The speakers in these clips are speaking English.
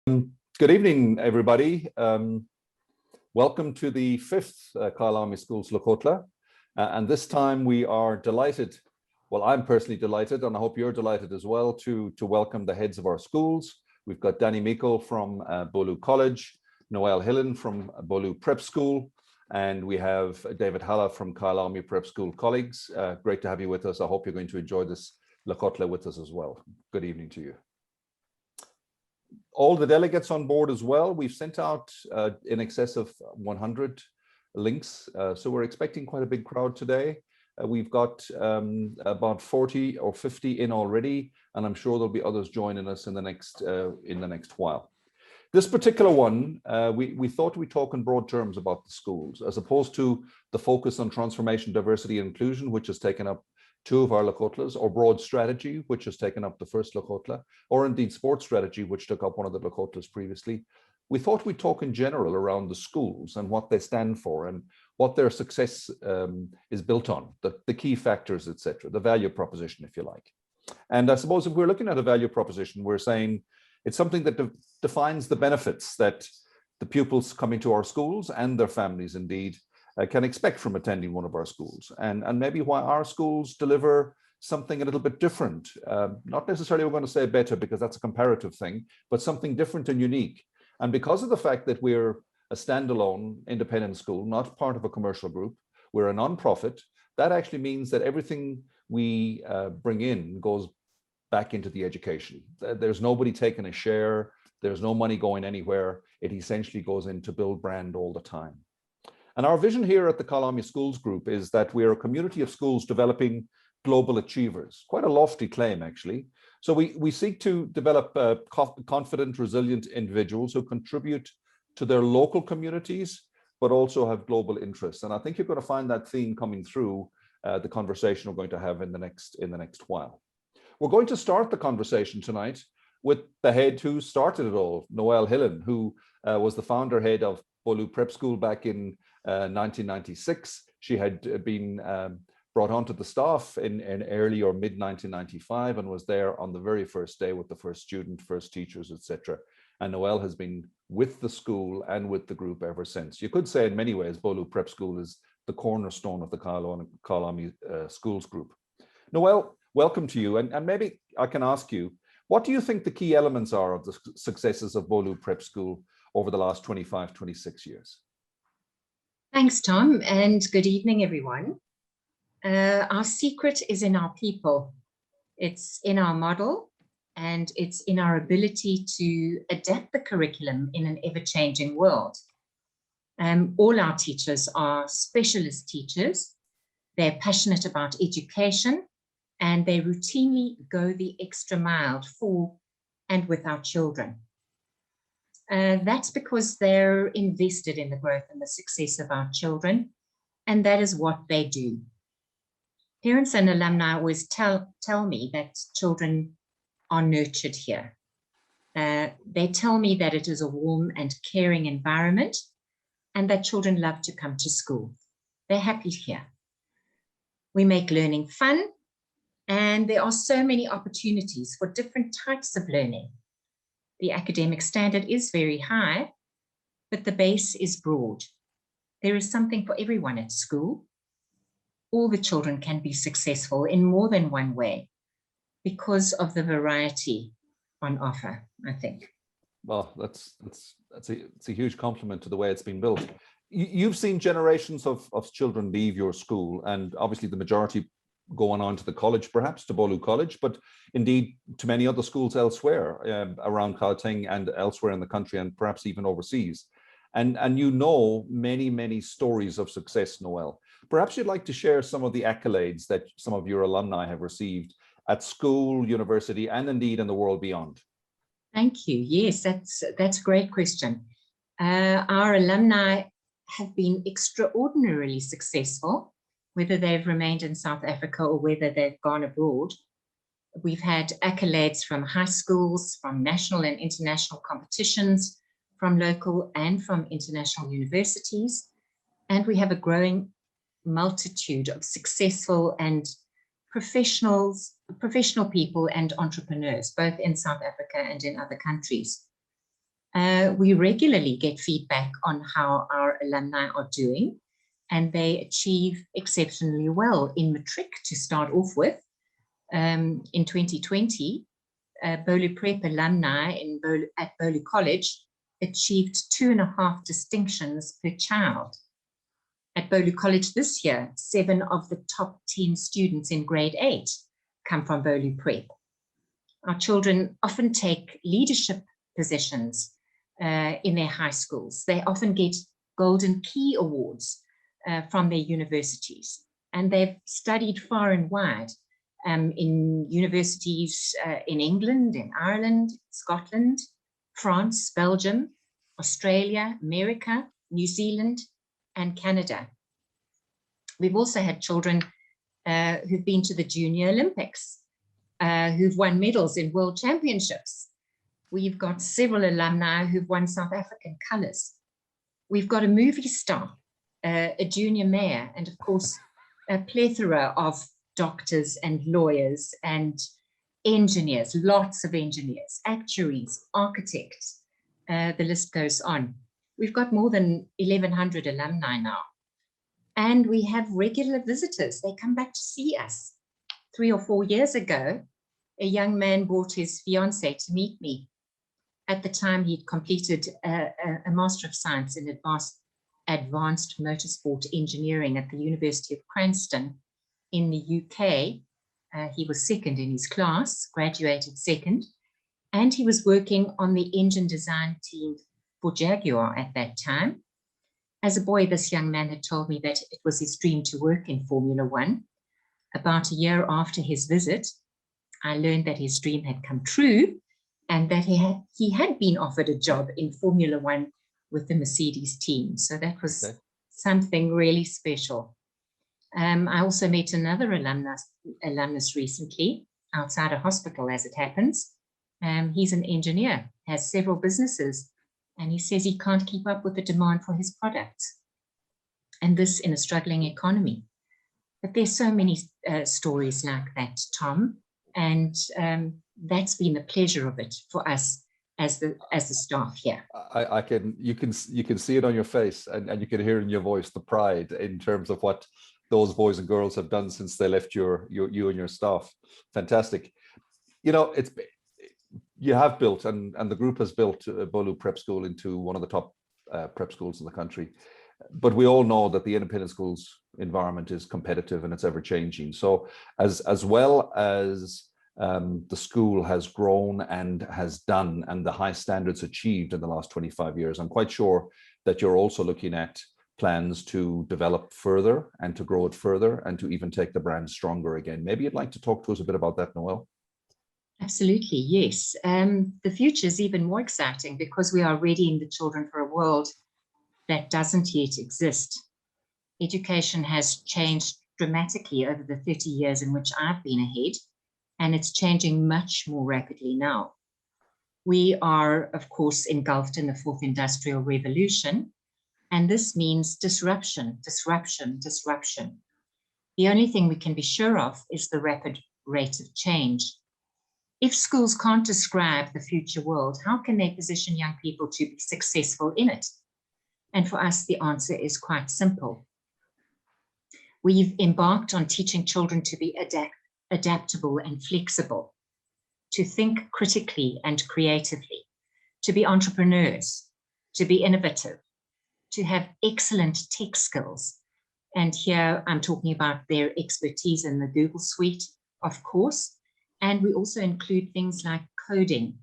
Good evening, everybody. Welcome to the fifth Kyalami Schools Lekgotla. And this time we are delighted, well, I'm personally delighted, and I hope you're delighted as well, to welcome the heads of our schools. We've got Meikle from Beaulieu College, Noële Hillen from Beaulieu Prep School, and we have David Hala from Kyalami Prep School colleagues. Great to have you with us. I hope you're going to enjoy this Lekgotla with us as well. Good evening to you. All the delegates on board as well. We've sent out in excess of 100 links, so we're expecting quite a big crowd today. We've got about 40 or 50 in already, and I'm sure there'll be others joining us in the next while. This particular one, we thought we'd talk in broad terms about the schools, as opposed to the focus on transformation, diversity, and inclusion, which has taken up two of our Lekgotlas, or broad strategy, which has taken up the first Lekgotla, or indeed sports strategy, which took up one of the Lekgotlas previously. We thought we'd talk in general around the schools and what they stand for and what their success is built on, the key factors, etc., the value proposition, if you like. And I suppose if we're looking at a value proposition, we're saying it's something that defines the benefits that the pupils coming to our schools and their families indeed can expect from attending one of our schools, and maybe why our schools deliver something a little bit different. Not necessarily we're going to say better, because that's a comparative thing, but something different and unique. And because of the fact that we're a standalone independent school, not part of a commercial group, we're a non-profit, that actually means that everything we bring in goes back into the education. There's nobody taking a share, there's no money going anywhere. It essentially goes in to build brand all the time. And our vision here at the Kyalami Schools Group is that we're a community of schools developing global achievers. Quite a lofty claim, actually. So we seek to develop confident, resilient individuals who contribute to their local communities, but also have global interests. And I think you're going to find that theme coming through the conversation we're going to have in the next while. We're going to start the conversation tonight with the head who started it all, Noële Hillen, who was the founder head of Beaulieu Prep School back in 1996. She had been brought onto the staff in early or mid 1995 and was there on the very first day with the first student, first teachers, etc. And Noële has been with the school and with the group ever since. You could say in many ways Beaulieu Prep School is the cornerstone of the Kyalami Schools Group. Noële, welcome to you, and maybe I can ask you, what do you think the key elements are of the successes of Beaulieu Prep School over the last 25, 26 years? Thanks, Tom, and good evening, everyone. Our secret is in our people. It's in our model, and it's in our ability to adapt the curriculum in an ever-changing world. All our teachers are specialist teachers. They're passionate about education, and they routinely go the extra mile for and with our children. That's because they're invested in the growth and the success of our children, and that is what they do. Parents and alumni always tell me that children are nurtured here. They tell me that it is a warm and caring environment, and that children love to come to school. They're happy here. We make learning fun, and there are so many opportunities for different types of learning. The academic standard is very high, but the base is broad. There is something for everyone at school. All the children can be successful in more than one way because of the variety on offer, I think. Well, that's a huge compliment to the way it's been built. You've seen generations of children leave your school, and obviously the majority going on to the college, perhaps to Beaulieu College, but indeed to many other schools elsewhere around Gauteng and elsewhere in the country, and perhaps even overseas. And you know many stories of success, Noële. Perhaps you'd like to share some of the accolades that some of your alumni have received at school, university, and indeed in the world beyond. Thank you. Yes, that's a great question. Our alumni have been extraordinarily successful, whether they've remained in South Africa or whether they've gone abroad. We've had accolades from high schools, from national and international competitions, from local and from international universities. And we have a growing multitude of successful and professional people and entrepreneurs, both in South Africa and in other countries. We regularly get feedback on how our alumni are doing, and they achieve exceptionally well in matric to start off with. In 2020, Beaulieu Prep alumni at Beaulieu College achieved 2.5 distinctions per child. At Beaulieu College this year, 7 of the top 10 students in grade 8 come from Beaulieu Prep. Our children often take leadership positions in their high schools. They often get Golden Key Awards from their universities, and they've studied far and wide in universities in England, in Ireland, Scotland, France, Belgium, Australia, America, New Zealand, and Canada. We've also had children who've been to the Junior Olympics, who've won medals in world championships. We've got several alumni who've won South African colours. We've got a movie star, a junior mayor, and of course, a plethora of doctors and lawyers and engineers, lots of engineers, actuaries, architects, the list goes on. We've got more than 1,100 alumni now. And we have regular visitors. They come back to see us. 3 or 4 years ago, a young man brought his fiancée to meet me. At the time, he'd completed a Master of Science in Advanced Motorsport Engineering at the University of Cranston in the UK. He was second in his class, graduated second, and he was working on the engine design team for Jaguar at that time. As a boy, this young man had told me that it was his dream to work in Formula One. About a year after his visit, I learned that his dream had come true and that he had been offered a job in Formula One with the Mercedes team. So that was something really special. I also met another alumnus recently outside a hospital, as it happens. He's an engineer, has several businesses, and he says he can't keep up with the demand for his products. And this in a struggling economy. But there's so many stories like that, Tom, and that's been the pleasure of it for us as the staff here. You can see it on your face, and you can hear in your voice the pride in terms of what those boys and girls have done since they left you and your staff. Fantastic. You know, you have built, and the group has built Beaulieu Prep School into one of the top prep schools in the country. But we all know that the independent schools environment is competitive and it's ever changing. So as well as the school has grown and has done, and the high standards achieved in the last 25 years, I'm quite sure that you're also looking at plans to develop further and to grow it further and to even take the brand stronger again. Maybe you'd like to talk to us a bit about that, Noële? Absolutely, yes. The future is even more exciting because we are readying the children for a world that doesn't yet exist. Education has changed dramatically over the 30 years in which I've been ahead, and it's changing much more rapidly now. We are, of course, engulfed in the fourth industrial revolution, and this means disruption, disruption, disruption. The only thing we can be sure of is the rapid rate of change. If schools can't describe the future world, how can they position young people to be successful in it? And for us, the answer is quite simple. We've embarked on teaching children to be adaptable and flexible, to think critically and creatively, to be entrepreneurs, to be innovative, to have excellent tech skills. And here I'm talking about their expertise in the Google suite, of course. And we also include things like coding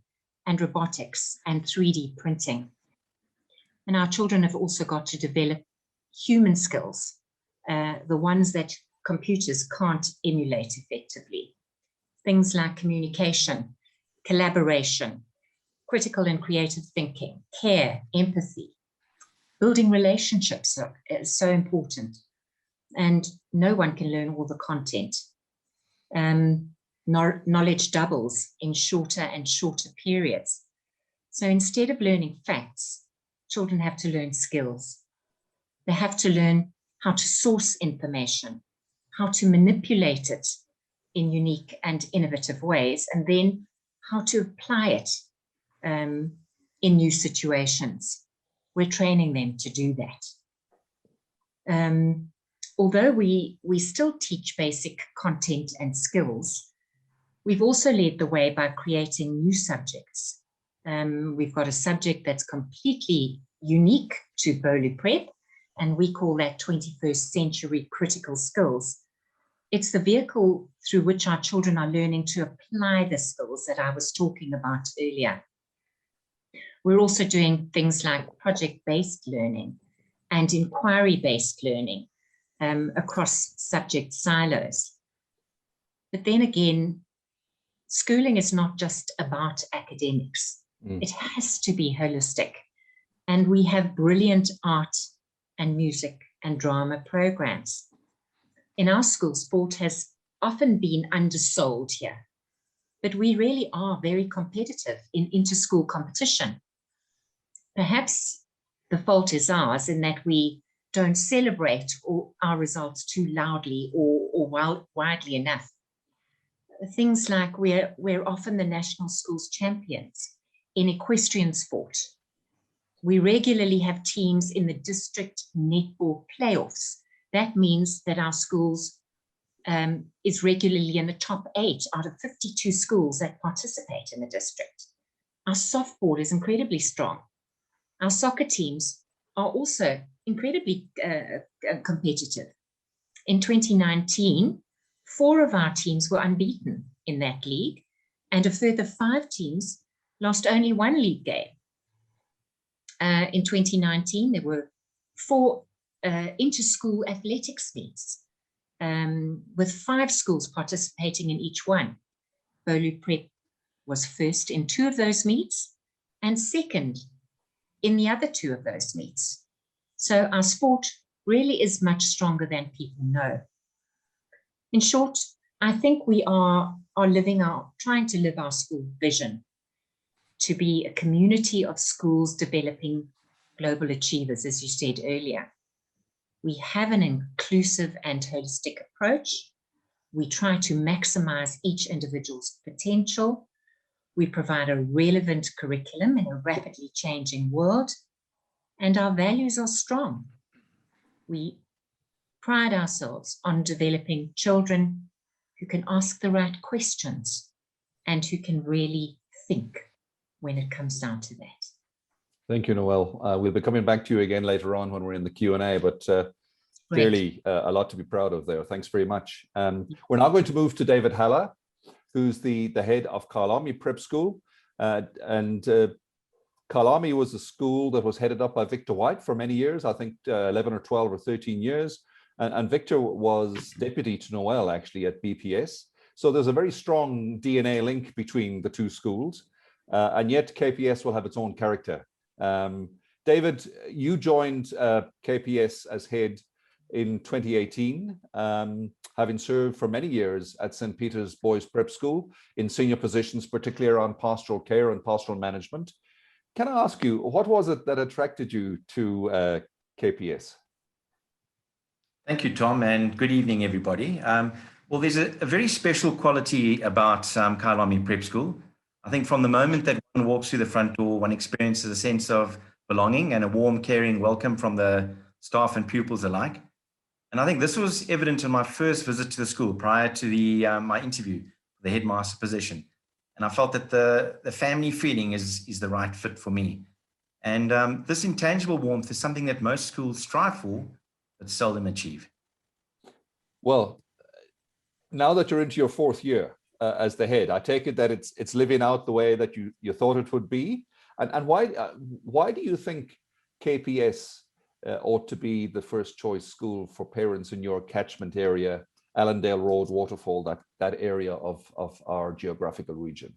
and robotics and 3D printing. And our children have also got to develop human skills, the ones that computers can't emulate effectively. Things like communication, collaboration, critical and creative thinking, care, empathy. Building relationships is so important. And no one can learn all the content. Knowledge doubles in shorter and shorter periods. So instead of learning facts, children have to learn skills. They have to learn how to source information, how to manipulate it in unique and innovative ways, and then how to apply it in new situations. We're training them to do that. Although we still teach basic content and skills, we've also led the way by creating new subjects. We've got a subject that's completely unique to Beaulieu Prep, and we call that 21st Century Critical Skills. It's the vehicle through which our children are learning to apply the skills that I was talking about earlier. We're also doing things like project-based learning and inquiry-based learning across subject silos. But then again, schooling is not just about academics. It has to be holistic. And we have brilliant art and music and drama programs. In our school, sport has often been undersold here, but we really are very competitive in inter-school competition. Perhaps the fault is ours in that we don't celebrate our results too loudly or widely enough. Things like we're often the national schools champions in equestrian sport. We regularly have teams in the district netball playoffs. That means that our schools is regularly in the top 8 out of 52 schools that participate in the district. Our softball is incredibly strong. Our soccer teams are also incredibly competitive. In 2019, 4 of our teams were unbeaten in that league, and a further 5 teams lost only 1 league game. In 2019, there were 4 inter-school athletics meets, with 5 schools participating in each one. Beaulieu Prep was first in 2 of those meets and second in the other 2 of those meets. So our sport really is much stronger than people know. In short, I think we are trying to live our school vision to be a community of schools developing global achievers, as you said earlier. We have an inclusive and holistic approach. We try to maximize each individual's potential. We provide a relevant curriculum in a rapidly changing world, and our values are strong. We pride ourselves on developing children who can ask the right questions and who can really think when it comes down to that. Thank you, Noële. We'll be coming back to you again later on when we're in the Q&A, but clearly a lot to be proud of there. Thanks very much. We're now going to move to David Hala, who's the head of Kyalami Prep School. Kyalami was a school that was headed up by Victor White for many years, I think 11 or 12 or 13 years. And Victor was deputy to Noële actually at BPS. So there's a very strong DNA link between the 2 schools. And yet KPS will have its own character. David, you joined KPS as head in 2018, having served for many years at St. Peter's Boys Prep School in senior positions, particularly around pastoral care and pastoral management. Can I ask you, what was it that attracted you to KPS? Thank you, Tom, and good evening, everybody. Well, there's a very special quality about Kyalami Prep School. I think from the moment that one walks through the front door, one experiences a sense of belonging and a warm, caring welcome from the staff and pupils alike. And I think this was evident in my first visit to the school prior to my interview for the headmaster position. And I felt that the family feeling is the right fit for me. And this intangible warmth is something that most schools strive for, but seldom achieve. Well, now that you're into your 4th year as the head, I take it that it's living out the way that you thought it would be. And why do you think KPS ought to be the first choice school for parents in your catchment area, Allendale Road, Waterfall, that area of our geographical region?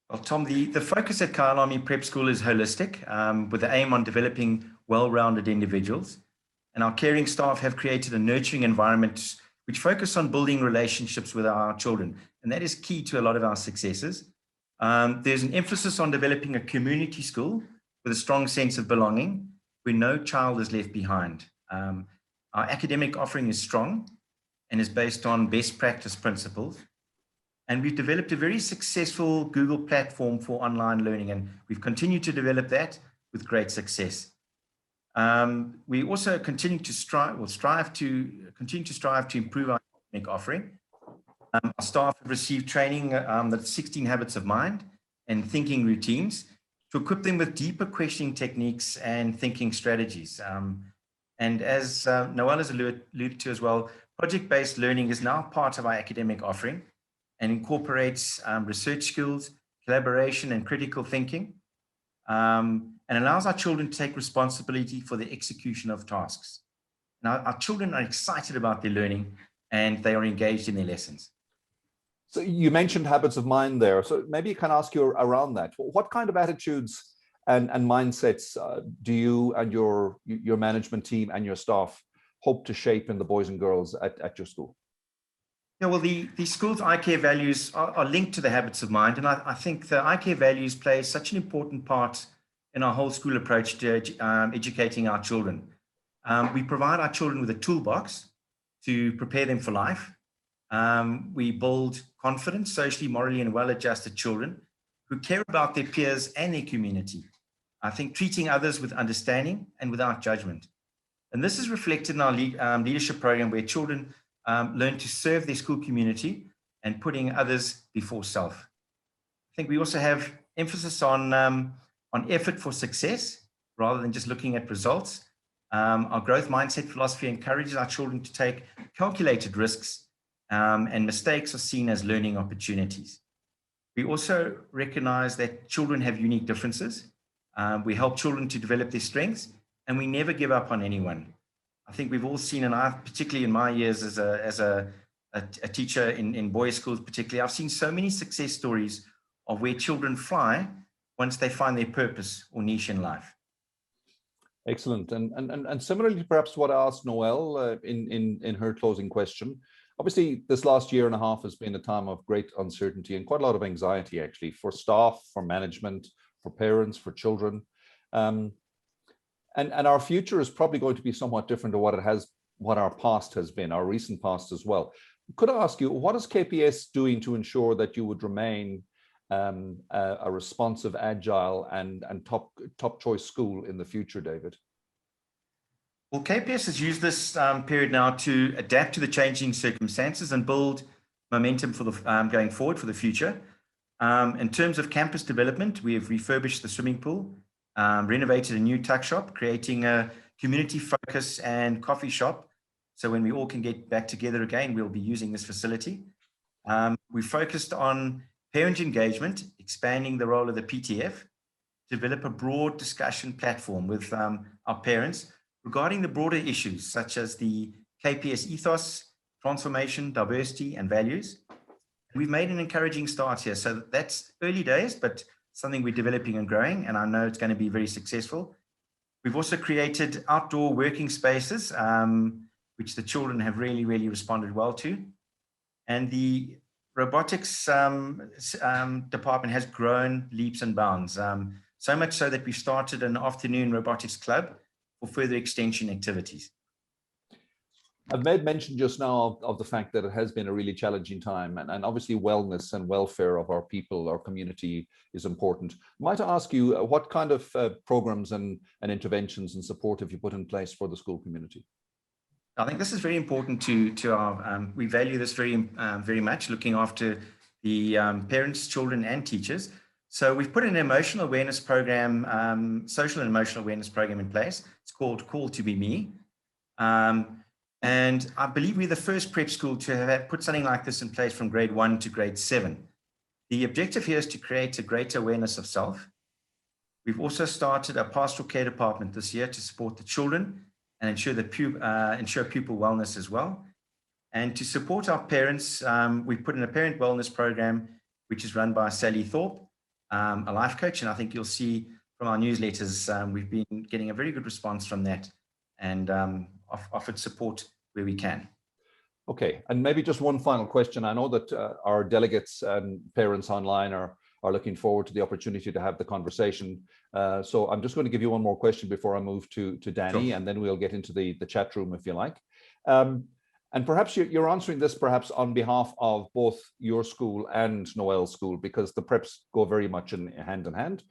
Well, Tom, the focus at Kyalami Prep School is holistic, with the aim on developing well-rounded individuals. And our caring staff have created a nurturing environment which focus on building relationships with our children. And that is key to a lot of our successes. There's an emphasis on developing a community school with a strong sense of belonging, where no child is left behind. Our academic offering is strong and is based on best practice principles. And we've developed a very successful Google platform for online learning, and we've continued to develop that with great success. We also continue to strive to improve our academic offering. Our staff have received training, the 16 habits of mind and thinking routines to equip them with deeper questioning techniques and thinking strategies. And as Noële has alluded to as well, project-based learning is now part of our academic offering and incorporates research skills, collaboration, and critical thinking, and allows our children to take responsibility for the execution of tasks. Now, our children are excited about their learning and they are engaged in their lessons. So you mentioned habits of mind there. So maybe you can ask you around that. What kind of attitudes and mindsets do you and your management team and your staff hope to shape in the boys and girls at your school? Yeah, well, the school's iCare values are linked to the habits of mind. And I think the iCare values play such an important part in our whole school approach to educating our children. We provide our children with a toolbox to prepare them for life. We build confident, socially, morally, and well-adjusted children who care about their peers and their community. I think treating others with understanding and without judgment. And this is reflected in our leadership program, where children learn to serve their school community and putting others before self. I think we also have emphasis on effort for success rather than just looking at results. Our growth mindset philosophy encourages our children to take calculated risks, and mistakes are seen as learning opportunities. We also recognize that children have unique differences. We help children to develop their strengths, and we never give up on anyone. I think we've all seen, and I've, particularly in my years as a teacher in boys' schools particularly, I've seen so many success stories of where children fly once they find their purpose or niche in life. Excellent. And similarly, perhaps what I asked Noële in her closing question, obviously this last year and a half has been a time of great uncertainty and quite a lot of anxiety, actually, for staff, for management, for parents, for children. And our future is probably going to be somewhat different to what our past has been, our recent past as well. Could I ask you, what is KPS doing to ensure that you would remain a responsive, agile, and top choice school in the future, David? Well, KPS has used this period now to adapt to the changing circumstances and build momentum for the going forward for the future. In terms of campus development, we have refurbished the swimming pool, renovated a new tuck shop, creating a community focus and coffee shop. So when we all can get back together again, we'll be using this facility. We focused on parent engagement, expanding the role of the PTF, develop a broad discussion platform with our parents regarding the broader issues such as the KPS ethos, transformation, diversity, and values. We've made an encouraging start here. So that's early days, but something we're developing and growing, and I know it's going to be very successful. We've also created outdoor working spaces, which the children have really, really responded well to. And the robotics department has grown leaps and bounds, so much so that we've started an afternoon robotics club for further extension activities. I've made mention just now of the fact that it has been a really challenging time, and obviously wellness and welfare of our people, our community, is important. Might I ask you, what kind of programs and interventions and support have you put in place for the school community? I think this is very important to our, we value this very much, looking after the parents, children, and teachers. So we've put an emotional awareness program, social and emotional awareness program in place. It's called Call to Be Me. And I believe we're the first prep school to have put something like this in place from grade 1 to grade 7. The objective here is to create a greater awareness of self. We've also started a pastoral care department this year to support the children and ensure pupil wellness as well. And to support our parents, we've put in a parent wellness program, which is run by Sally Thorpe, a life coach. And I think you'll see from our newsletters, we've been getting a very good response from that, and offered support where we can. Okay, and maybe just one final question. I know that our delegates and parents online are looking forward to the opportunity to have the conversation. So I'm just going to give you one more question before I move to Danny, sure, and then we'll get into the chat room if you like. And perhaps you're answering this perhaps on behalf of both your school and Noële School, because the preps go very much in hand.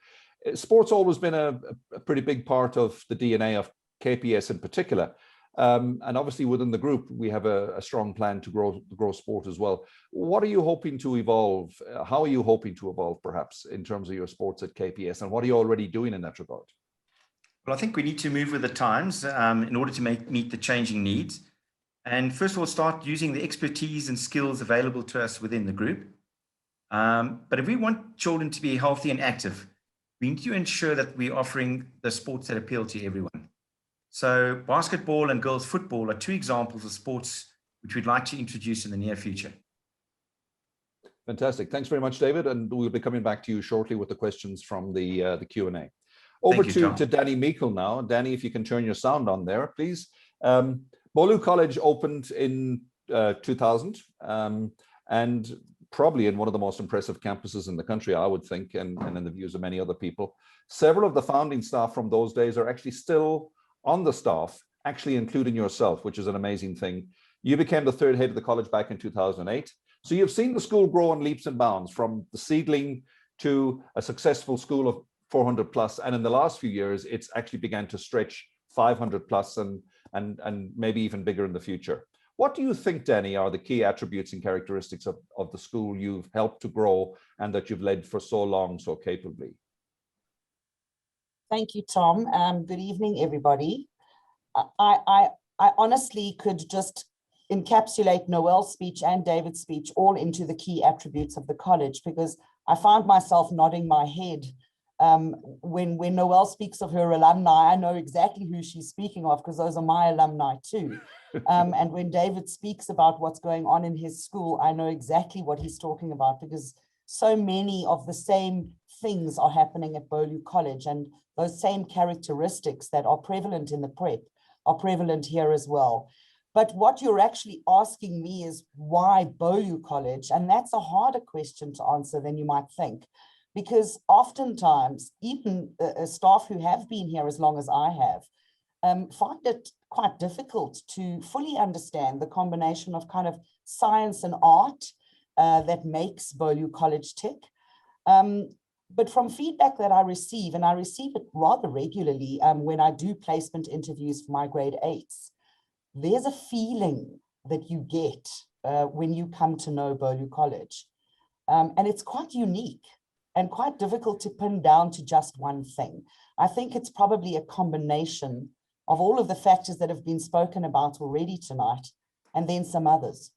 Sport's always been a pretty big part of the DNA of KPS in particular. And obviously within the group, we have a strong plan to grow sport as well. What are you hoping to evolve? How are you hoping to evolve perhaps in terms of your sports at KPS? And what are you already doing in that regard? Well, I think we need to move with the times in order to meet the changing needs. And first of all, start using the expertise and skills available to us within the group. But if we want children to be healthy and active, we need to ensure that we're offering the sports that appeal to everyone. So basketball and girls football are two examples of sports which we'd like to introduce in the near future. Fantastic. Thanks very much, David. And we'll be coming back to you shortly with the questions from the Q&A. Over to Danny Meikle now. Danny, if you can turn your sound on there, please. Beaulieu College opened in 2000 and probably in one of the most impressive campuses in the country, I would think, and in the views of many other people. Several of the founding staff from those days are actually still on the staff, actually including yourself, which is an amazing thing. You became the third head of the college back in 2008. So you've seen the school grow in leaps and bounds from the seedling to a successful school of 400 plus. And in the last few years, it's actually began to stretch 500 plus and maybe even bigger in the future. What do you think, Danny, are the key attributes and characteristics of the school you've helped to grow and that you've led for so long, so capably? Thank you, Tom. Good evening, everybody. I honestly could just encapsulate Noële's speech and David's speech all into the key attributes of the college, because I found myself nodding my head when Noële speaks of her alumni. I know exactly who she's speaking of, because those are my alumni too. And when David speaks about what's going on in his school, I know exactly what he's talking about, because so many of the same things are happening at Beaulieu College, and those same characteristics that are prevalent in the prep are prevalent here as well. But what you're actually asking me is why Beaulieu College? And that's a harder question to answer than you might think, because oftentimes even staff who have been here as long as I have find it quite difficult to fully understand the combination of kind of science and art that makes Beaulieu College tick. But from feedback that I receive, and I receive it rather regularly when I do placement interviews for my grade 8s, there's a feeling that you get when you come to know Beaulieu College. And it's quite unique and quite difficult to pin down to just one thing. I think it's probably a combination of all of the factors that have been spoken about already tonight, and then some others.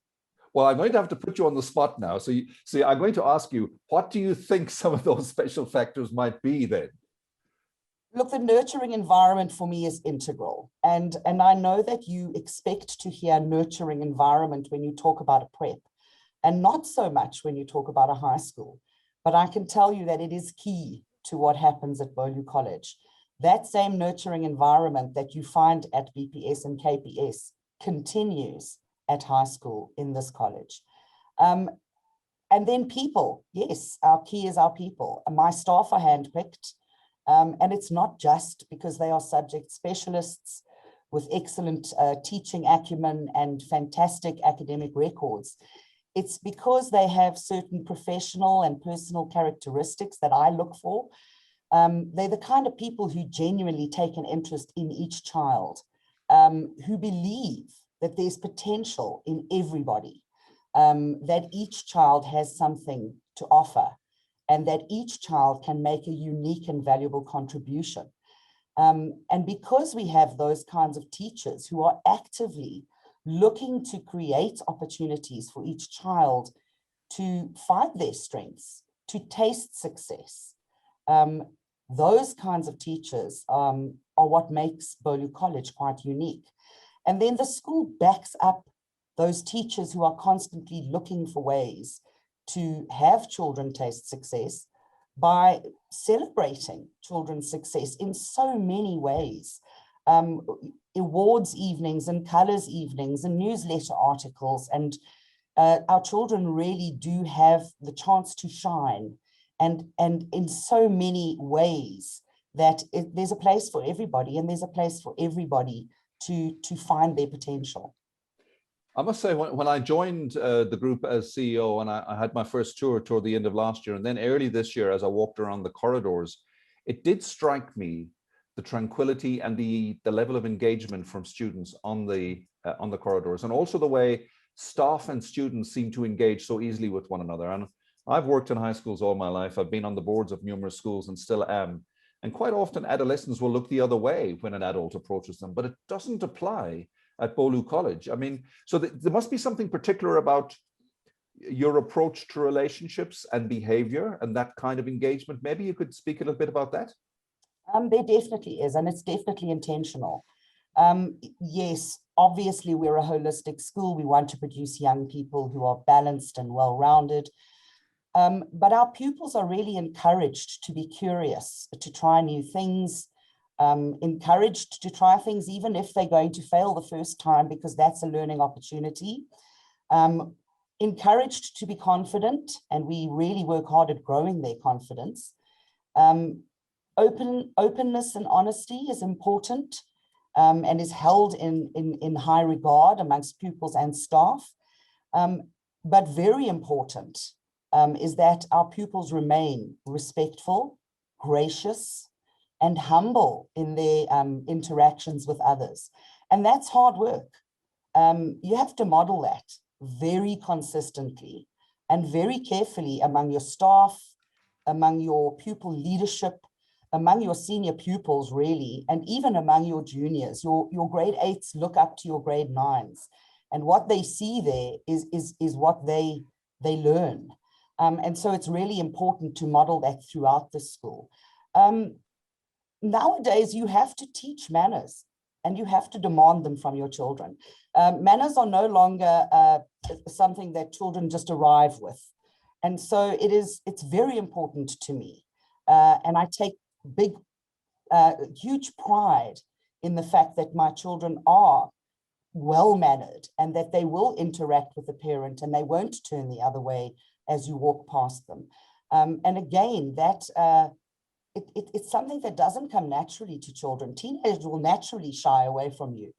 Well, I'm going to have to put you on the spot now. So I'm going to ask you, what do you think some of those special factors might be then? Look, the nurturing environment for me is integral. And I know that you expect to hear nurturing environment when you talk about a prep, and not so much when you talk about a high school. But I can tell you that it is key to what happens at Beaulieu College. That same nurturing environment that you find at BPS and KPS continues at high school in this college. And then people, yes, our key is our people. My staff are handpicked, and it's not just because they are subject specialists with excellent teaching acumen and fantastic academic records. It's because they have certain professional and personal characteristics that I look for. They're the kind of people who genuinely take an interest in each child, who believe that there's potential in everybody, that each child has something to offer, and that each child can make a unique and valuable contribution. And because we have those kinds of teachers who are actively looking to create opportunities for each child to find their strengths, to taste success, those kinds of teachers are what makes Beaulieu College quite unique. And then the school backs up those teachers who are constantly looking for ways to have children taste success by celebrating children's success in so many ways. Awards evenings and colors evenings and newsletter articles, and our children really do have the chance to shine, and in so many ways that there's a place for everybody, and there's a place for everybody to find their potential. I must say, when I joined the group as CEO, and I had my first tour toward the end of last year, and then early this year, as I walked around the corridors, it did strike me the tranquility and the level of engagement from students on the corridors, and also the way staff and students seem to engage so easily with one another. And I've worked in high schools all my life. I've been on the boards of numerous schools and still am. And quite often adolescents will look the other way when an adult approaches them, but it doesn't apply at Beaulieu College. I mean, so there must be something particular about your approach to relationships and behavior and that kind of engagement. Maybe you could speak a little bit about that. There definitely is, and it's definitely intentional. Yes, obviously we're a holistic school. We want to produce young people who are balanced and well-rounded. But our pupils are really encouraged to be curious, to try new things, encouraged to try things even if they're going to fail the first time, because that's a learning opportunity. Encouraged to be confident, and we really work hard at growing their confidence. Openness and honesty is important, and is held in high regard amongst pupils and staff. But very important is that our pupils remain respectful, gracious, and humble in their interactions with others. And that's hard work. You have to model that very consistently and very carefully among your staff, among your pupil leadership, among your senior pupils, really, and even among your juniors. Your grade 8s look up to your grade 9s, and what they see there is what they learn. And so it's really important to model that throughout the school. Nowadays, you have to teach manners, and you have to demand them from your children. Manners are no longer something that children just arrive with. And so it's very important to me. And I take huge pride in the fact that my children are well-mannered and that they will interact with the parent and they won't turn the other way as you walk past them. And again, it's something that doesn't come naturally to children. Teenagers will naturally shy away from you.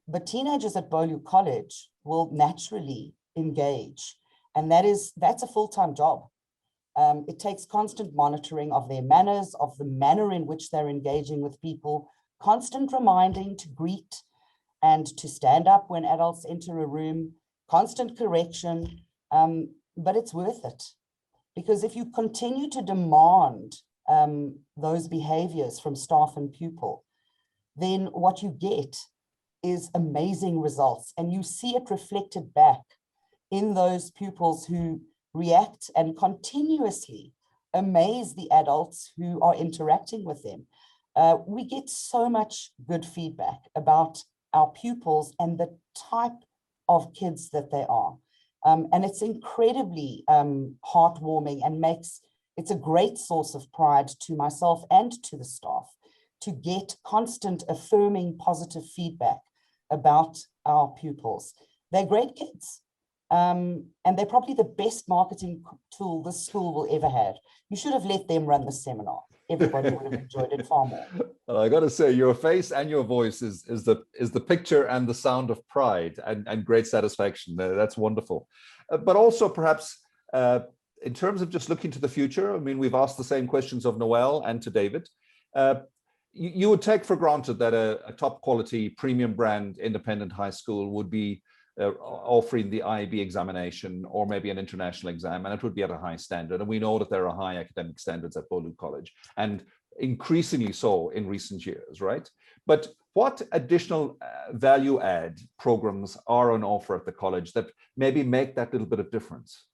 But teenagers at Beaulieu College will naturally engage. And that's a full-time job. It takes constant monitoring of their manners, of the manner in which they're engaging with people, constant reminding to greet and to stand up when adults enter a room, constant correction, but it's worth it. Because if you continue to demand those behaviors from staff and pupil, then what you get is amazing results. And you see it reflected back in those pupils who react and continuously amaze the adults who are interacting with them. We get so much good feedback about our pupils and the type of kids that they are. And it's incredibly heartwarming and it's a great source of pride to myself and to the staff to get constant affirming positive feedback about our pupils. They're great kids. And they're probably the best marketing tool this school will ever have. You should have let them run the seminar. Everybody would have enjoyed it far more. Well, I got to say, your face and your voice is the picture and the sound of pride and great satisfaction. That's wonderful. But also perhaps in terms of just looking to the future, I mean, we've asked the same questions of Noële and to David. You would take for granted that a top quality premium brand independent high school would be offering the IB examination or maybe an international exam, and it would be at a high standard. And we know that there are high academic standards at Beaulieu College, and increasingly so in recent years, right? But what additional value add programs are on offer at the college that maybe make that little bit of difference?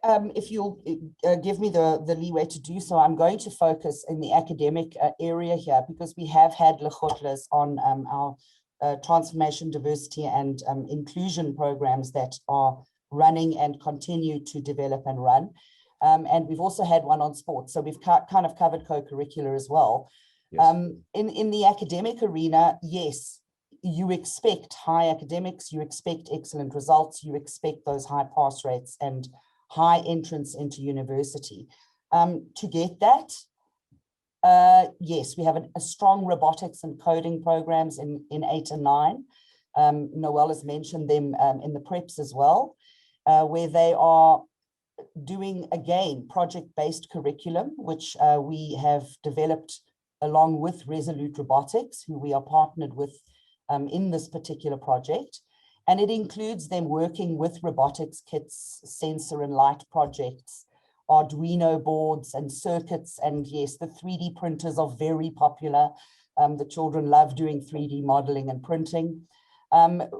If you'll give me the leeway to do so, I'm going to focus in the academic area here, because we have had Lekgotlas on our transformation, diversity, and inclusion programs that are running and continue to develop and run. And we've also had one on sports. So we've kind of covered co-curricular as well. Yes. In the academic arena, yes, you expect high academics, you expect excellent results, you expect those high pass rates and high entrance into university. To get that, yes, we have a strong robotics and coding programs in 8 and 9. Noële has mentioned them in the preps as well, where they are doing, again, project-based curriculum, which we have developed along with Resolute Robotics, who we are partnered with in this particular project. And it includes them working with robotics kits, sensor and light projects, Arduino boards and circuits. And yes, the 3D printers are very popular. The children love doing 3D modeling and printing.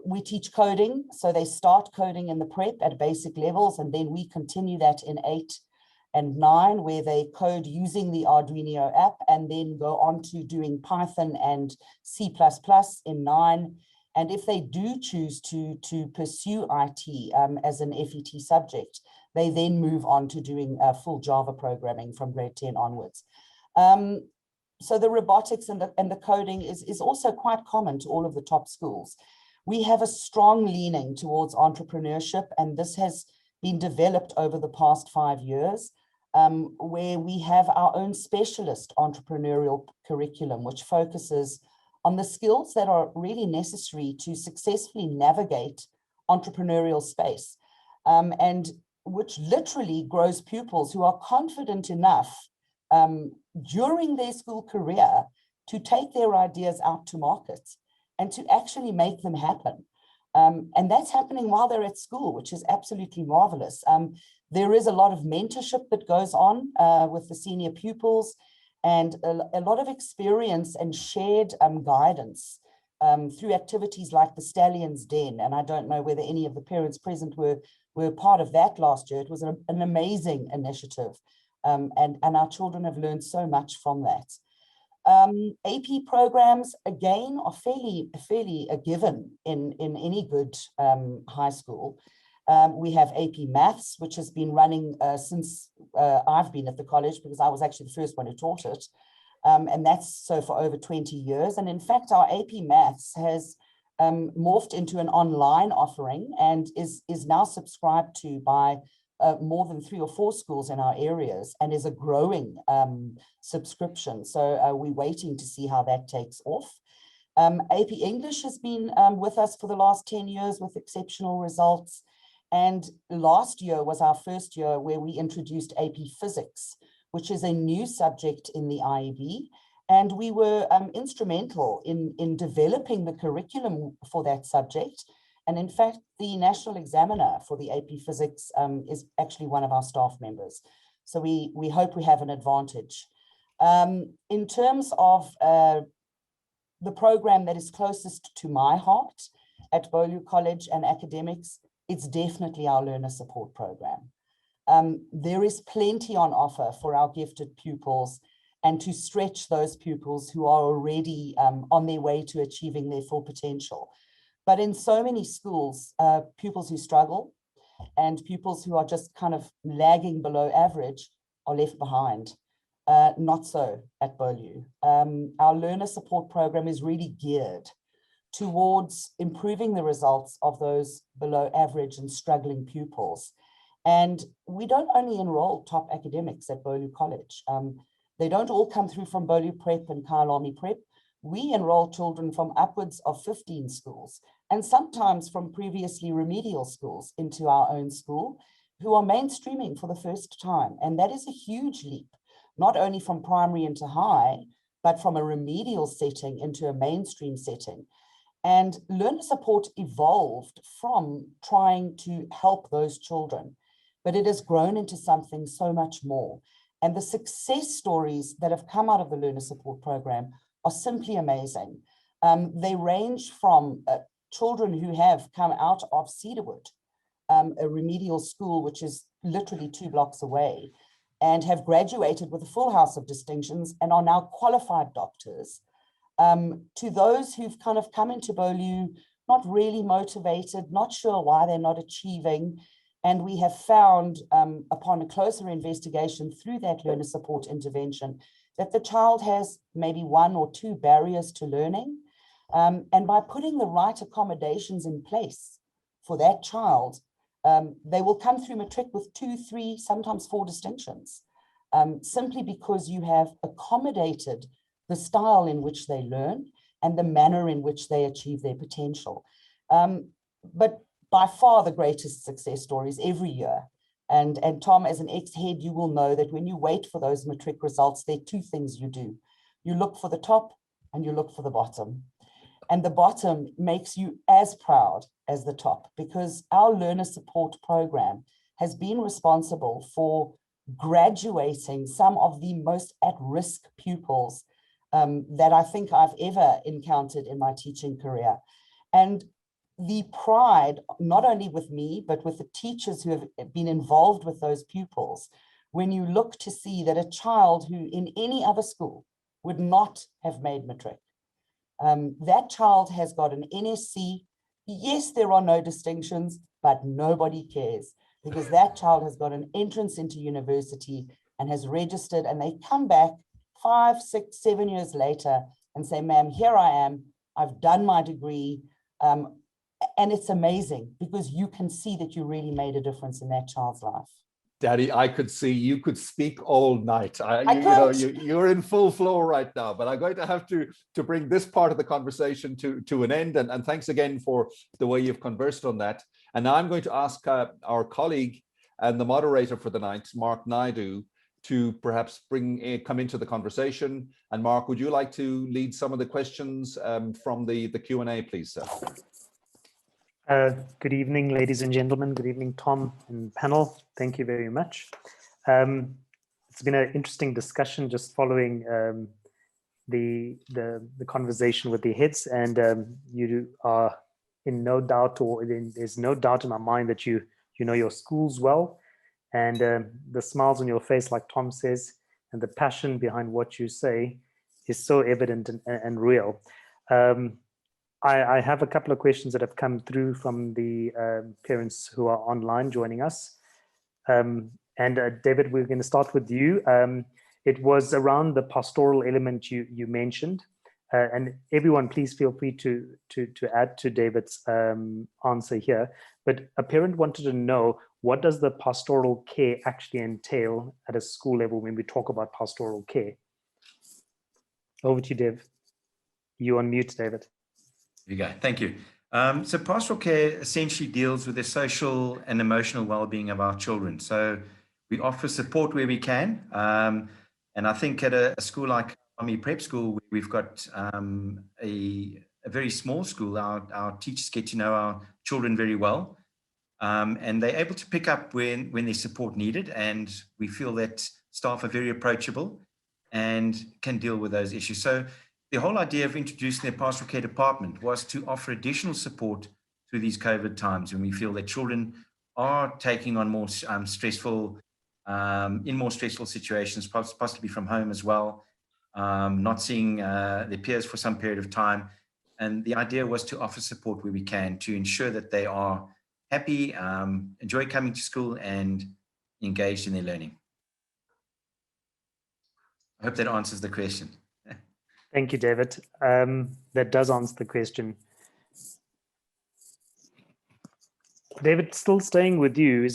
We teach coding, so they start coding in the prep at basic levels, and then we continue that in 8 and 9, where they code using the Arduino app, and then go on to doing Python and C++ in 9. And if they do choose to pursue IT as an FET subject, they then move on to doing full Java programming from grade 10 onwards. So the robotics and the coding is also quite common to all of the top schools. We have a strong leaning towards entrepreneurship, and this has been developed over the past 5 years, where we have our own specialist entrepreneurial curriculum, which focuses on the skills that are really necessary to successfully navigate entrepreneurial space, and which literally grows pupils who are confident enough during their school career to take their ideas out to market and to actually make them happen. And that's happening while they're at school, which is absolutely marvelous. There is a lot of mentorship that goes on with the senior pupils, and a lot of experience and shared guidance through activities like the Stallion's Den. And I don't know whether any of the parents present were part of that last year. It was an amazing initiative, and our children have learned so much from that. AP programs, again, are fairly a given in any good high school. We have AP Maths, which has been running since I've been at the college, because I was actually the first one who taught it. And that's so for over 20 years. And in fact, our AP Maths has morphed into an online offering and is now subscribed to by more than 3 or 4 schools in our areas, and is a growing subscription. So we're waiting to see how that takes off. AP English has been with us for the last 10 years with exceptional results. And last year was our first year where we introduced AP Physics, which is a new subject in the IEB. And we were instrumental in developing the curriculum for that subject. And in fact, the national examiner for the AP Physics is actually one of our staff members. So we hope we have an advantage. In terms of the program that is closest to my heart at Beaulieu College and academics, it's definitely our learner support program. There is plenty on offer for our gifted pupils, and to stretch those pupils who are already on their way to achieving their full potential. But in so many schools, pupils who struggle and pupils who are just kind of lagging below average are left behind. Not so at Beaulieu. Our learner support program is really geared towards improving the results of those below average and struggling pupils. And we don't only enroll top academics at Beaulieu College. They don't all come through from Beaulieu Prep and Kyalami Prep. We enroll children from upwards of 15 schools, and sometimes from previously remedial schools into our own school, who are mainstreaming for the first time. And that is a huge leap, not only from primary into high, but from a remedial setting into a mainstream setting. And learner support evolved from trying to help those children, but it has grown into something so much more. And the success stories that have come out of the learner support program are simply amazing. They range from children who have come out of Cedarwood, a remedial school, which is literally 2 blocks away, and have graduated with a full house of distinctions and are now qualified doctors, to those who've kind of come into Beaulieu, not really motivated, not sure why they're not achieving. And we have found, upon a closer investigation through that learner support intervention, that the child has maybe 1 or 2 barriers to learning. And by putting the right accommodations in place for that child, they will come through matric with 2, 3, sometimes 4 distinctions, simply because you have accommodated the style in which they learn and the manner in which they achieve their potential. But by far the greatest success stories every year. And Tom, as an ex-head, you will know that when you wait for those matric results, there are two things you do. You look for the top and you look for the bottom. And the bottom makes you as proud as the top, because our learner support program has been responsible for graduating some of the most at-risk pupils that I think I've ever encountered in my teaching career. And the pride, not only with me, but with the teachers who have been involved with those pupils, when you look to see that a child who in any other school would not have made matric, that child has got an NSC. Yes, there are no distinctions, but nobody cares, because that child has got an entrance into university and has registered, and they come back 5, 6, 7 years later and say, ma'am, here I am, I've done my degree. And it's amazing because you can see that you really made a difference in that child's life. Daddy, I could see you could speak all night. You're in full flow right now, but I'm going to have to bring this part of the conversation to an end. And thanks again for the way you've conversed on that. And now I'm going to ask our colleague and the moderator for the night, Mark Naidu, to perhaps come into the conversation. And Mark, would you like to lead some of the questions from the Q&A, please, sir? Good evening, ladies and gentlemen. Good evening, Tom and panel. Thank you very much. It's been an interesting discussion just following the conversation with the heads, and you are in no doubt, or there's no doubt in my mind that you know your schools well, and the smiles on your face, like Tom says, and the passion behind what you say is so evident and real. I have a couple of questions that have come through from the parents who are online joining us. And David, we're going to start with you. It was around the pastoral element you mentioned. And everyone, please feel free to add to David's answer here. But a parent wanted to know, what does the pastoral care actually entail at a school level when we talk about pastoral care? Over to you, Dave. You're on mute, David. There you go. Thank you. So pastoral care essentially deals with the social and emotional well-being of our children. So we offer support where we can. And I think at a school like Kyalami Prep School, we've got a very small school. Our teachers get to know our children very well. And they're able to pick up when there's support needed. And we feel that staff are very approachable and can deal with those issues. So the whole idea of introducing the pastoral care department was to offer additional support through these COVID times when we feel that children are taking on more stressful situations, possibly from home as well, not seeing their peers for some period of time. And the idea was to offer support where we can to ensure that they are happy, enjoy coming to school and engaged in their learning. I hope that answers the question. Thank you, David. That does answer the question. David, still staying with you,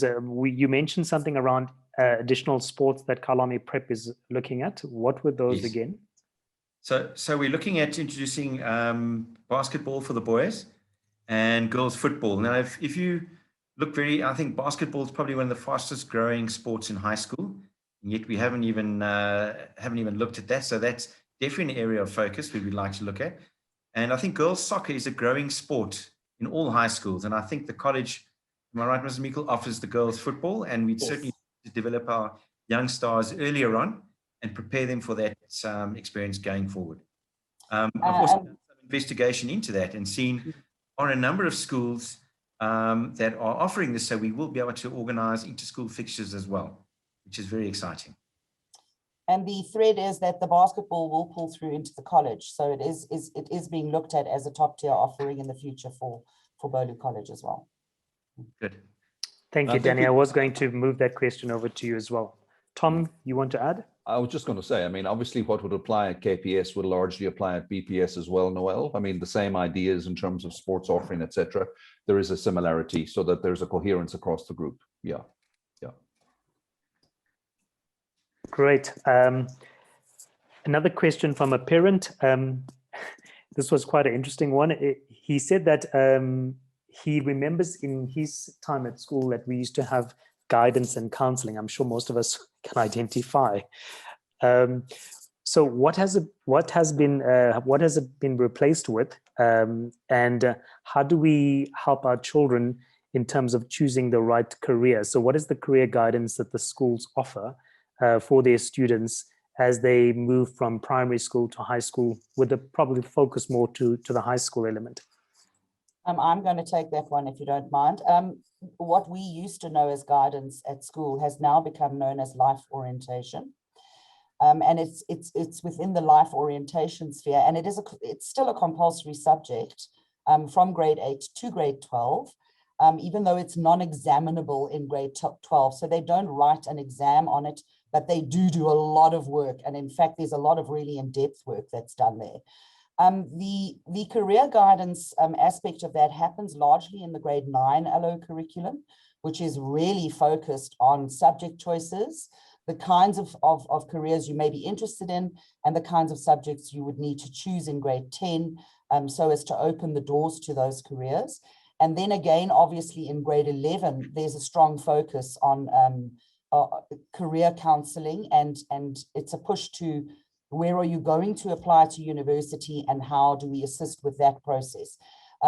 you mentioned something around additional sports that Kyalami Prep is looking at. What were those again? So we're looking at introducing basketball for the boys and girls football. Now, if you look I think basketball is probably one of the fastest growing sports in high school, and yet we haven't even looked at that. So that's definitely an area of focus we would like to look at. And I think girls soccer is a growing sport in all high schools. And I think the college, am I right, Mr. Meikle, offers the girls football, and we'd certainly to develop our young stars earlier on and prepare them for that experience going forward. I've also done some investigation into that and seen on a number of schools that are offering this, so we will be able to organize inter-school fixtures as well, which is very exciting. And the thread is that the basketball will pull through into the college. So it is being looked at as a top tier offering in the future for Beaulieu College as well. Good. Thank you, Danny. I was going to move that question over to you as well. Tom, you want to add? I was just going to say, I mean, obviously what would apply at KPS would largely apply at BPS as well, Noële. I mean, the same ideas in terms of sports offering, etc. There is a similarity so that there's a coherence across the group. Yeah. Great. Another question from a parent. This was quite an interesting one. He said that he remembers in his time at school that we used to have guidance and counseling. I'm sure most of us can identify. So what has it been replaced with, and how do we help our children in terms of choosing the right career? So what is the career guidance that the schools offer for their students as they move from primary school to high school, with the probably focus more to the high school element? I'm going to take that one if you don't mind. What we used to know as guidance at school has now become known as life orientation. And it's within the life orientation sphere, and it's still a compulsory subject from grade 8 to grade 12, even though it's non-examinable in grade 12. So they don't write an exam on it, but they do a lot of work. And in fact, there's a lot of really in-depth work that's done there. The career guidance aspect of that happens largely in the grade 9 LO curriculum, which is really focused on subject choices, the kinds of careers you may be interested in, and the kinds of subjects you would need to choose in grade 10 so as to open the doors to those careers. And then again, obviously in grade 11, there's a strong focus on career counseling, and it's a push to where are you going to apply to university and how do we assist with that process.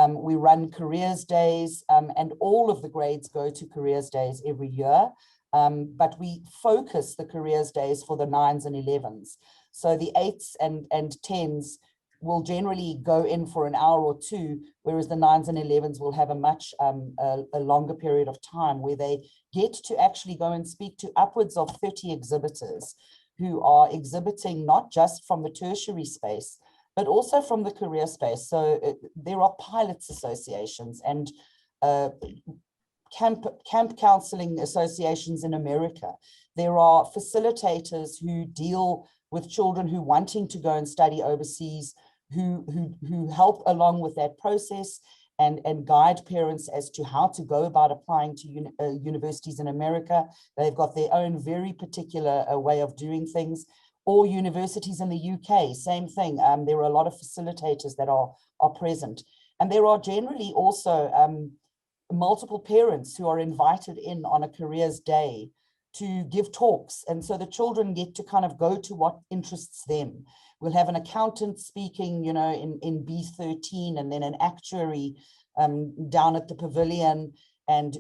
We run careers days, and all of the grades go to careers days every year. But we focus the careers days for the 9s and 11s. So the 8s and 10s will generally go in for an hour or two, whereas the 9s and 11s will have a much a longer period of time where they get to actually go and speak to upwards of 30 exhibitors who are exhibiting not just from the tertiary space, but also from the career space. So there are pilots associations and camp counseling associations in America. There are facilitators who deal with children who wanting to go and study overseas, who help along with that process and guide parents as to how to go about applying to universities in America. They've got their own very particular way of doing things. Or universities in the UK, same thing. There are a lot of facilitators that are present. And there are generally also multiple parents who are invited in on a careers day to give talks. And so the children get to kind of go to what interests them. We'll have an accountant speaking, you know, in B13, and then an actuary down at the pavilion, and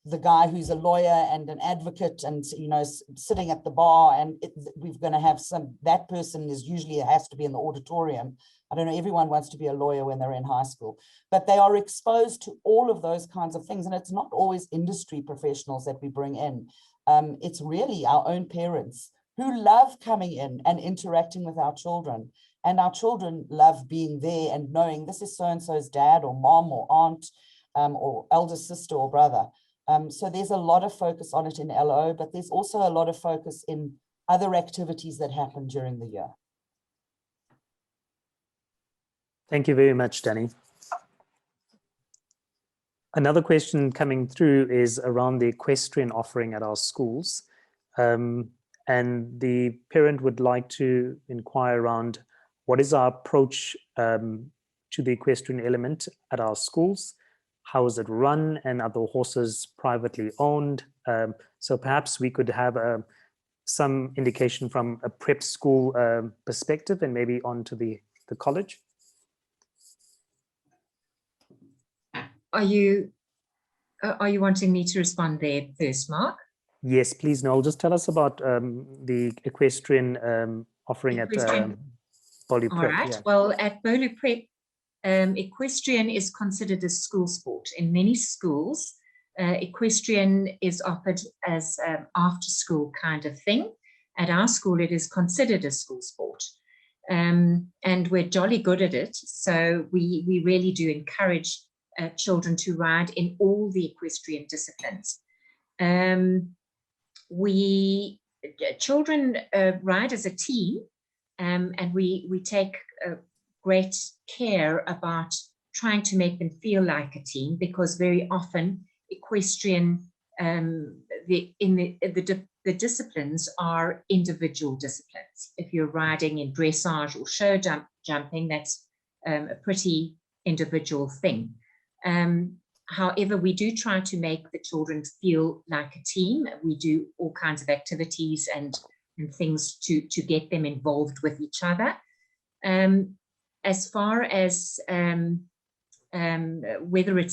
the guy who's a lawyer and an advocate and, you know, sitting at the bar. And we're going to have that person has to be in the auditorium. I don't know, everyone wants to be a lawyer when they're in high school, but they are exposed to all of those kinds of things. And it's not always industry professionals that we bring in. It's really our own parents who love coming in and interacting with our children. And our children love being there and knowing this is so-and-so's dad or mom or aunt or elder sister or brother. So there's a lot of focus on it in LO, but there's also a lot of focus in other activities that happen during the year. Thank you very much, Danny. Another question coming through is around the equestrian offering at our schools. And the parent would like to inquire around what is our approach to the equestrian element at our schools? How is it run, and are the horses privately owned? So perhaps we could have some indication from a prep school perspective and maybe onto the college. Are you wanting me to respond there first, Mark? Yes, please, Noële. Just tell us about the equestrian offering at Beaulieu Prep. All right. Yeah. Well, at Beaulieu Prep, equestrian is considered a school sport. In many schools, equestrian is offered as after-school kind of thing. At our school, it is considered a school sport. And we're jolly good at it. So we really do encourage children to ride in all the equestrian disciplines. Children ride as a team, and we take great care about trying to make them feel like a team, because very often equestrian, the disciplines are individual disciplines. If you're riding in dressage or show jumping, that's a pretty individual thing. However, we do try to make the children feel like a team. We do all kinds of activities and things to get them involved with each other. As far as whether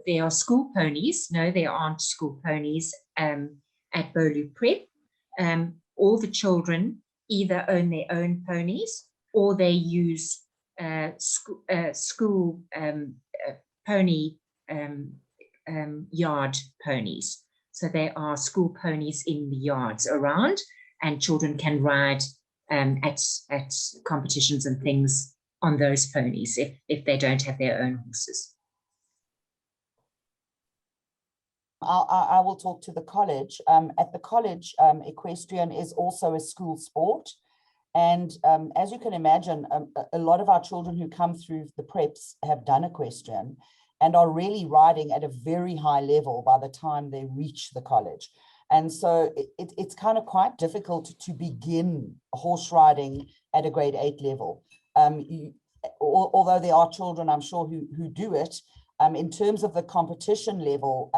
there are school ponies, no, there aren't school ponies at Beaulieu Prep. All the children either own their own ponies or they use school pony yard ponies. So there are school ponies in the yards around, and children can ride at competitions and things on those ponies if they don't have their own horses. I will talk to the college. At the college, equestrian is also a school sport. And as you can imagine, a lot of our children who come through the preps have done equestrian and are really riding at a very high level by the time they reach the college. And so it's kind of quite difficult to begin horse riding at a grade 8 level. Although there are children, I'm sure, who do it, in terms of the competition level,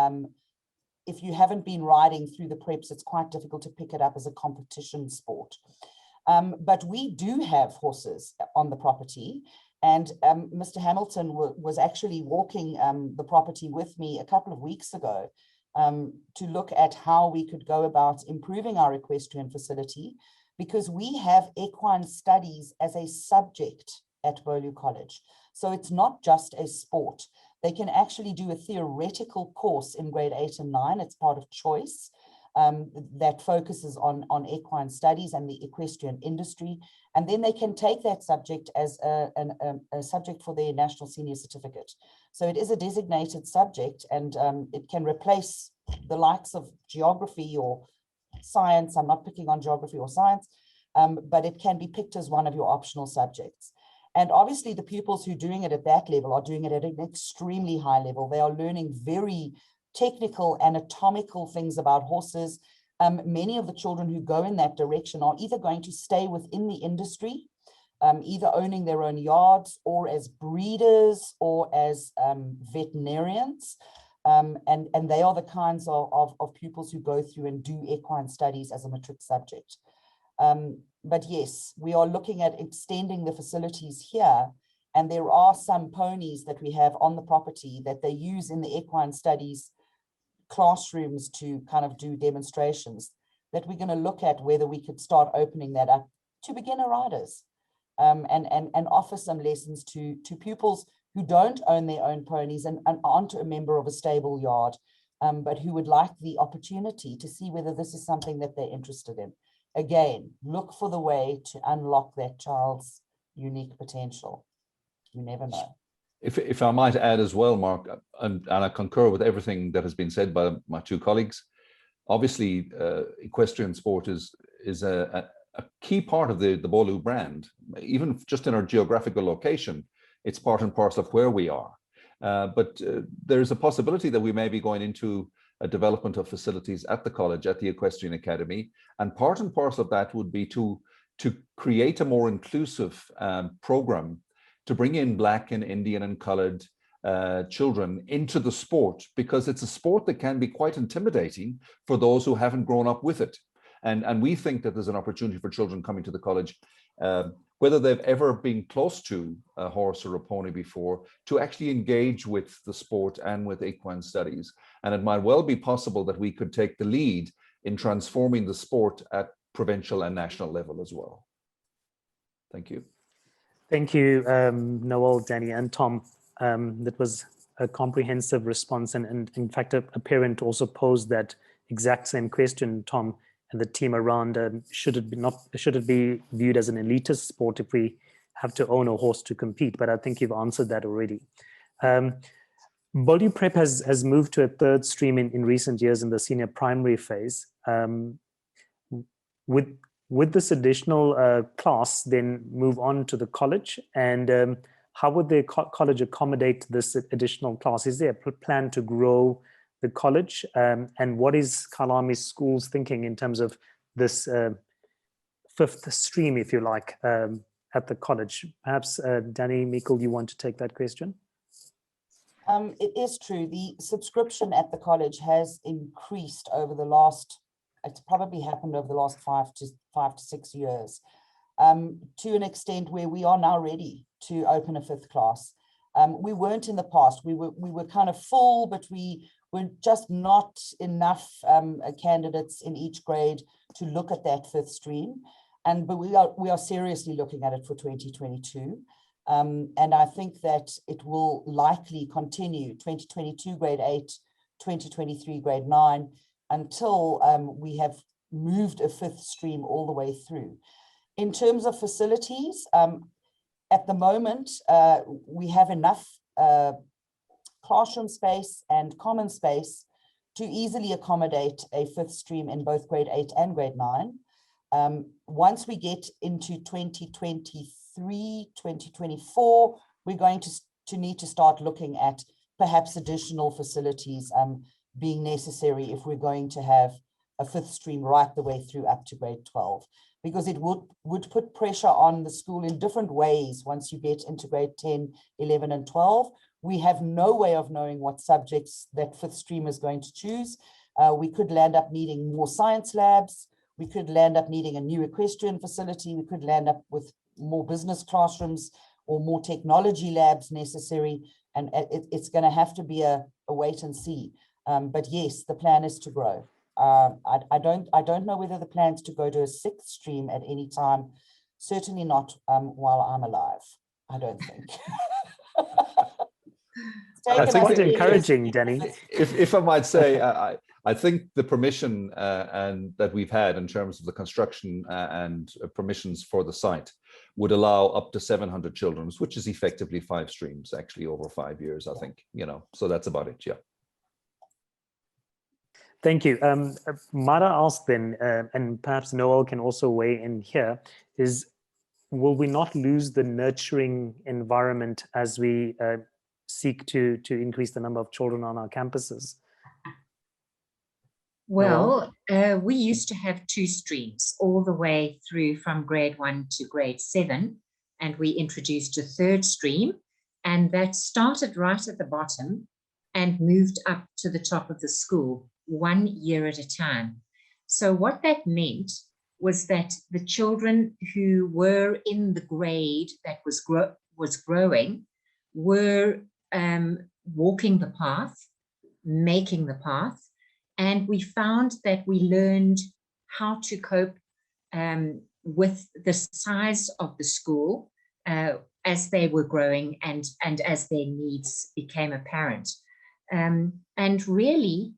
if you haven't been riding through the preps, it's quite difficult to pick it up as a competition sport. But we do have horses on the property, and Mr. Hamilton was actually walking the property with me a couple of weeks ago to look at how we could go about improving our equestrian facility, because we have equine studies as a subject at Beaulieu College. So it's not just a sport. They can actually do a theoretical course in grade 8 and 9. It's part of choice that focuses on equine studies and the equestrian industry. And then they can take that subject as a subject for their National Senior Certificate. So it is a designated subject, and it can replace the likes of geography or science. I'm not picking on geography or science, but it can be picked as one of your optional subjects. And obviously the pupils who are doing it at that level are doing it at an extremely high level. They are learning very technical, anatomical things about horses. Many of the children who go in that direction are either going to stay within the industry, either owning their own yards or as breeders or as veterinarians. And they are the kinds of pupils who go through and do equine studies as a matric subject. But yes, we are looking at extending the facilities here, and there are some ponies that we have on the property that they use in the equine studies classrooms to kind of do demonstrations, that we're going to look at whether we could start opening that up to beginner riders, and offer some lessons to pupils who don't own their own ponies and aren't a member of a stable yard, but who would like the opportunity to see whether this is something that they're interested in. Again, look for the way to unlock that child's unique potential. You never know. If I might add as well, Mark, and I concur with everything that has been said by my two colleagues, obviously equestrian sport is a key part of the Beaulieu brand. Even just in our geographical location, it's part and parcel of where we are. But there's a possibility that we may be going into a development of facilities at the college, at the Equestrian Academy. And part and parcel of that would be to create a more inclusive program to bring in Black and Indian and colored children into the sport, because it's a sport that can be quite intimidating for those who haven't grown up with it. And we think that there's an opportunity for children coming to the college, whether they've ever been close to a horse or a pony before, to actually engage with the sport and with equine studies. And it might well be possible that we could take the lead in transforming the sport at provincial and national level as well. Thank you. Thank you, Noële, Danny, and Tom. That was a comprehensive response. And in fact, a parent also posed that exact same question, Tom, and the team around, should it be viewed as an elitist sport if we have to own a horse to compete? But I think you've answered that already. Beaulieu Prep has moved to a third stream in recent years in the senior primary phase. Would this additional class then move on to the college? And how would the college accommodate this additional class? Is there a plan to grow the college? And what is Kyalami Schools thinking in terms of this fifth stream, if you like, at the college? Perhaps Danny, Meikle, you want to take that question? It is true. The subscription at the college has increased over the last, it's probably happened over the last 5 to 6 years, to an extent where we are now ready to open a 5th class. We weren't in the past. We were kind of full, but we were just not enough candidates in each grade to look at that 5th stream. But we are seriously looking at it for 2022. And I think that it will likely continue 2022 grade 8, 2023 grade 9, until we have moved a 5th stream all the way through. In terms of facilities, at the moment, we have enough classroom space and common space to easily accommodate a 5th stream in both grade 8 and grade 9. Once we get into 2023, 2024, we're going to need to start looking at perhaps additional facilities being necessary if we're going to have a 5th stream right the way through up to grade 12, because it would put pressure on the school in different ways once you get into grade 10, 11, and 12. We have no way of knowing what subjects that 5th stream is going to choose. We could land up needing more science labs. We could land up needing a new equestrian facility. We could land up with more business classrooms or more technology labs necessary. And it's going to have to be a wait and see. But yes, the plan is to grow. I don't know whether the plan is to go to a 6th stream at any time. Certainly not while I'm alive. I don't think. That's quite encouraging, Danny. If I might say, I think the permission and that we've had in terms of the construction and permissions for the site would allow up to 700 children, which is effectively 5 streams actually over 5 years, I think, so that's about it. Yeah. Thank you. Might I ask then, and perhaps Noële can also weigh in here, is will we not lose the nurturing environment as we seek to increase the number of children on our campuses? Well, we used to have 2 streams all the way through from grade 1 to grade 7, and we introduced a 3rd stream, and that started right at the bottom and moved up to the top of the school 1 year at a time. So what that meant was that the children who were in the grade that was growing were walking the path, making the path, and we found that we learned how to cope with the size of the school as they were growing and as their needs became apparent. And really,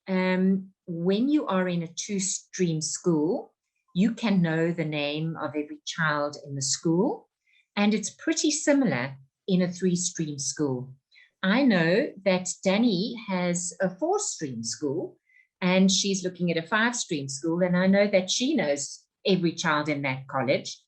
when you are in a 2-stream school, you can know the name of every child in the school, and it's pretty similar in a 3-stream school. I know that Danny has a 4-stream school, and she's looking at a 5-stream school, and I know that she knows every child in that college.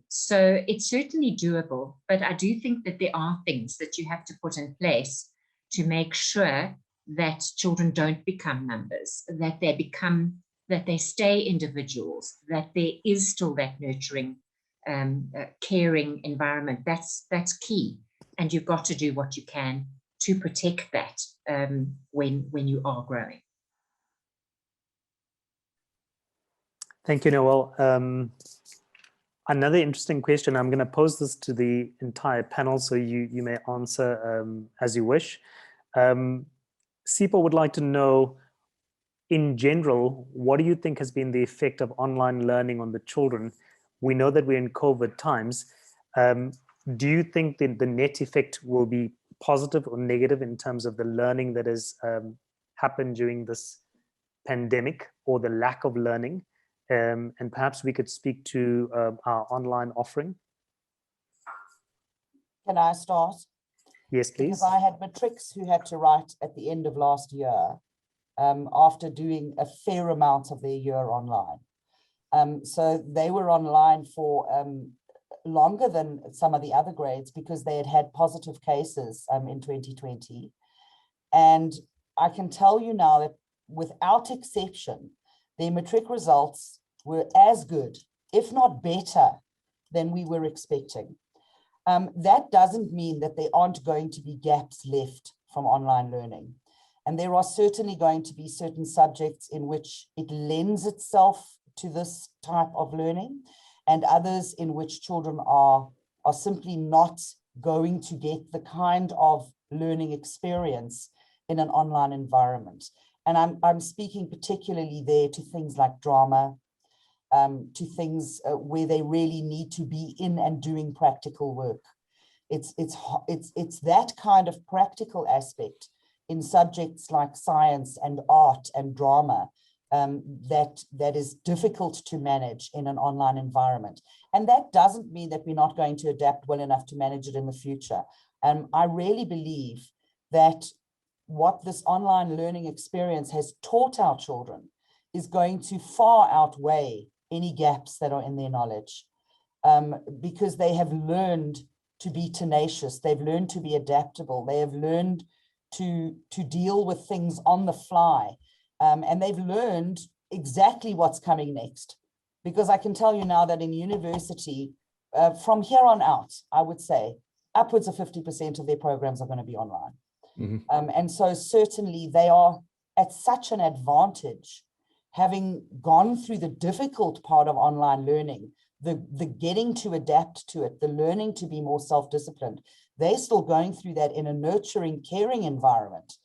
So it's certainly doable, but I do think that there are things that you have to put in place to make sure that children don't become numbers, that they stay individuals, that there is still that nurturing, caring environment. That's key, and you've got to do what you can to protect that when you are growing. Thank you, Noële. Another interesting question. I'm going to pose this to the entire panel, so you may answer as you wish. SIPO would like to know, in general, what do you think has been the effect of online learning on the children? We know that we're in COVID times. Do you think that the net effect will be positive or negative in terms of the learning that has happened during this pandemic, or the lack of learning? And perhaps we could speak to our online offering. Can I start? Yes, please. Because I had matrics who had to write at the end of last year after doing a fair amount of their year online. So they were online for longer than some of the other grades because they had positive cases in 2020. And I can tell you now that without exception, their matric results were as good, if not better, than we were expecting. that doesn't mean that there aren't going to be gaps left from online learning. And there are certainly going to be certain subjects in which it lends itself to this type of learning, and others in which children are simply not going to get the kind of learning experience in an online environment. And I'm speaking particularly there to things like drama, to things where they really need to be in and doing practical work. It's that kind of practical aspect in subjects like science and art and drama that is difficult to manage in an online environment. And that doesn't mean that we're not going to adapt well enough to manage it in the future. I really believe that what this online learning experience has taught our children is going to far outweigh any gaps that are in their knowledge, because they have learned to be tenacious, they've learned to be adaptable, they have learned to deal with things on the fly, and they've learned exactly what's coming next. Because I can tell you now that in university, from here on out, I would say upwards of 50% of their programs are going to be online. Mm-hmm. And so certainly they are at such an advantage, having gone through the difficult part of online learning, the getting to adapt to it, the learning to be more self-disciplined. They're still going through that in a nurturing, caring environment.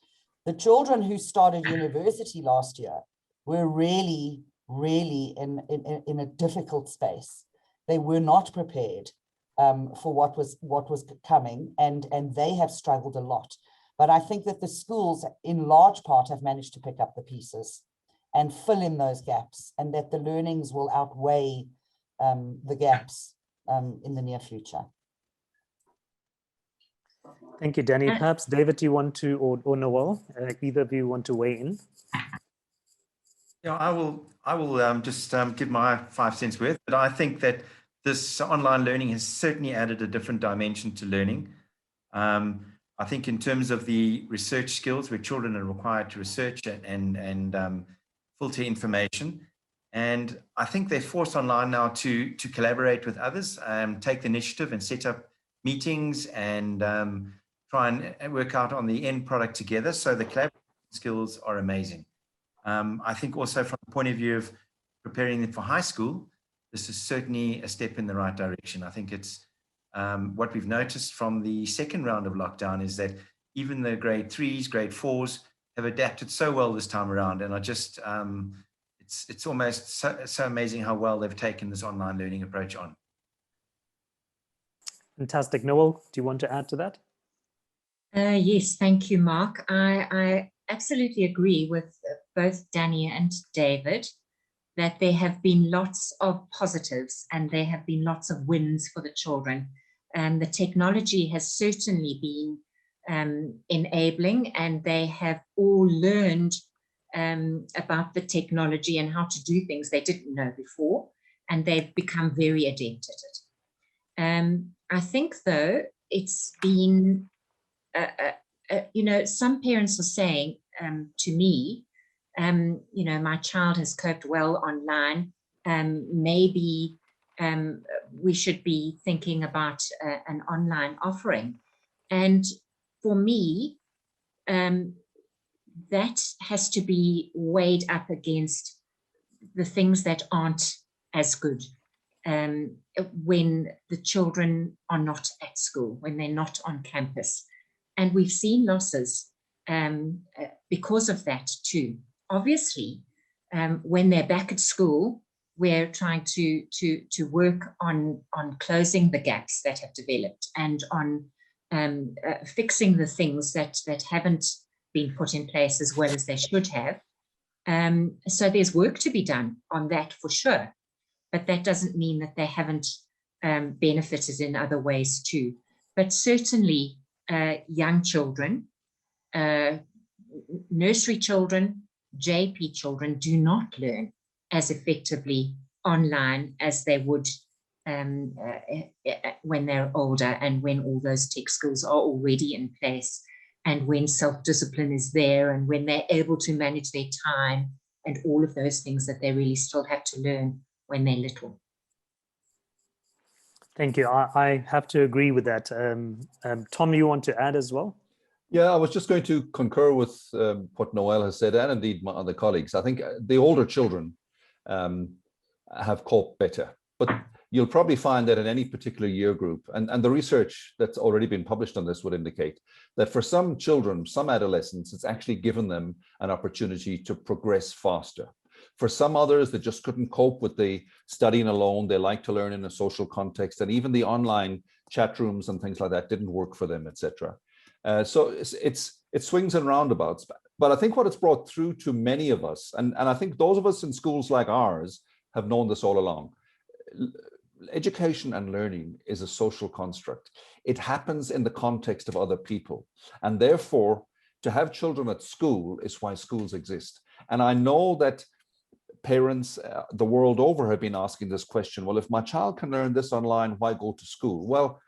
The children who started university last year were really in a difficult space. They were not prepared for what was coming, and they have struggled a lot. But I think that the schools, in large part, have managed to pick up the pieces and fill in those gaps, and that the learnings will outweigh the gaps in the near future. Thank you, Danny. Perhaps David, do you want to, or Noële, either of you want to weigh in? Yeah, I will just give my 5 cents worth, but I think that this online learning has certainly added a different dimension to learning. I think in terms of the research skills, where children are required to research and filter information, and I think they're forced online now to collaborate with others, take the initiative and set up meetings and try and work out on the end product together. So the collaboration skills are amazing. I think also from the point of view of preparing them for high school, this is certainly a step in the right direction. I think it's what we've noticed from the second round of lockdown is that even the grade 3s, grade 4s have adapted so well this time around, and are just it's almost so amazing how well they've taken this online learning approach on. Fantastic. Noële, do you want to add to that? Yes, thank you, Mark. I absolutely agree with both Danny and David that there have been lots of positives and there have been lots of wins for the children. The technology has certainly been enabling, and they have all learned about the technology and how to do things they didn't know before, and they've become very adept at it. I think, though, it's been, some parents are saying to me, my child has coped well online. Maybe we should be thinking about an online offering. And for me, that has to be weighed up against the things that aren't as good when the children are not at school, when they're not on campus. And we've seen losses because of that too. Obviously, when they're back at school, we're trying to work on closing the gaps that have developed and on fixing the things that haven't been put in place as well as they should have. So there's work to be done on that for sure, but that doesn't mean that they haven't benefited in other ways too. But certainly young children, nursery children, JP children do not learn as effectively online as they would when they're older, and when all those tech skills are already in place, and when self-discipline is there, and when they're able to manage their time and all of those things that they really still have to learn when they're little. Thank you. I have to agree with that. Tom, you want to add as well? Yeah, I was just going to concur with what Noële has said, and indeed my other colleagues. I think the older children have coped better, but you'll probably find that in any particular year group, and the research that's already been published on this would indicate that for some children, some adolescents, it's actually given them an opportunity to progress faster. For some others, they just couldn't cope with the studying alone. They like to learn in a social context, and even the online chat rooms and things like that didn't work for them, etc. So it swings and roundabouts. But I think what it's brought through to many of us, and I think those of us in schools like ours have known this all along. Education and learning is a social construct. It happens in the context of other people. And therefore, to have children at school is why schools exist. And I know that parents the world over have been asking this question, well, if my child can learn this online, why go to school? Well,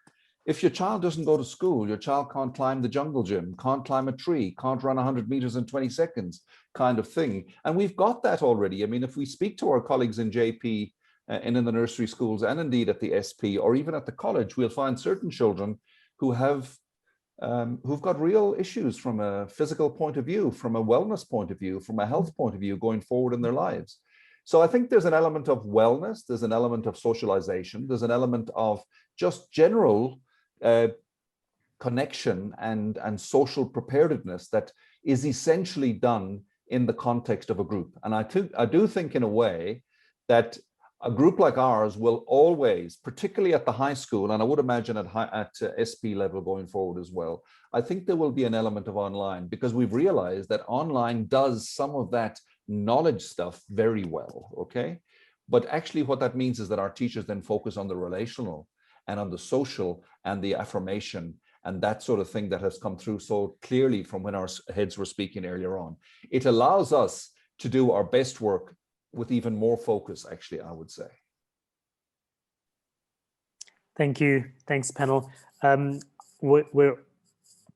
if your child doesn't go to school, your child can't climb the jungle gym, can't climb a tree, can't run 100 meters in 20 seconds kind of thing. And we've got that already. I mean, if we speak to our colleagues in JP and in the nursery schools and indeed at the SP or even at the college, we'll find certain children who have who've got real issues from a physical point of view, from a wellness point of view, from a health point of view going forward in their lives. So I think there's an element of wellness, there's an element of socialization, there's an element of just general connection and social preparedness that is essentially done in the context of a group. And I do think in a way that a group like ours will always, particularly at the high school, and I would imagine at SP level going forward as well, I think there will be an element of online because we've realized that online does some of that knowledge stuff very well, okay? But actually what that means is that our teachers then focus on the relational and on the social and the affirmation and that sort of thing that has come through so clearly from when our heads were speaking earlier on. It allows us to do our best work with even more focus, actually, I would say. Thank you. Thanks, panel. We're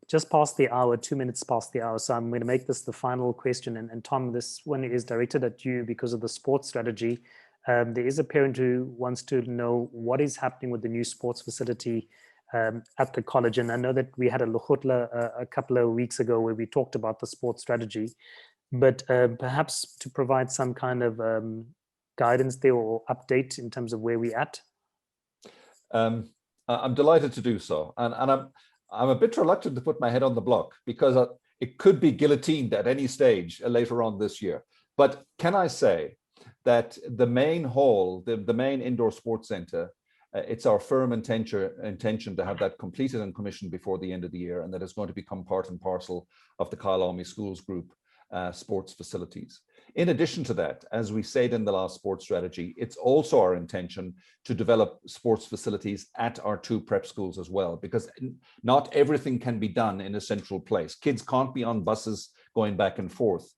just past the hour, 2 minutes past the hour. So I'm going to make this the final question. And Tom, this one is directed at you because of the sports strategy. There is a parent who wants to know what is happening with the new sports facility at the college. And I know that we had a Lekgotla a couple of weeks ago where we talked about the sports strategy. But perhaps to provide some kind of guidance there or update in terms of where we're at. I'm delighted to do so. And I'm a bit reluctant to put my head on the block because it could be guillotined at any stage later on this year. But can I say that the main hall, the main indoor sports center, it's our firm intention to have that completed and commissioned before the end of the year, and that is going to become part and parcel of the Kyalami Schools Group sports facilities. In addition to that, as we said in the last sports strategy, it's also our intention to develop sports facilities at our 2 prep schools as well, because not everything can be done in a central place. Kids can't be on buses going back and forth.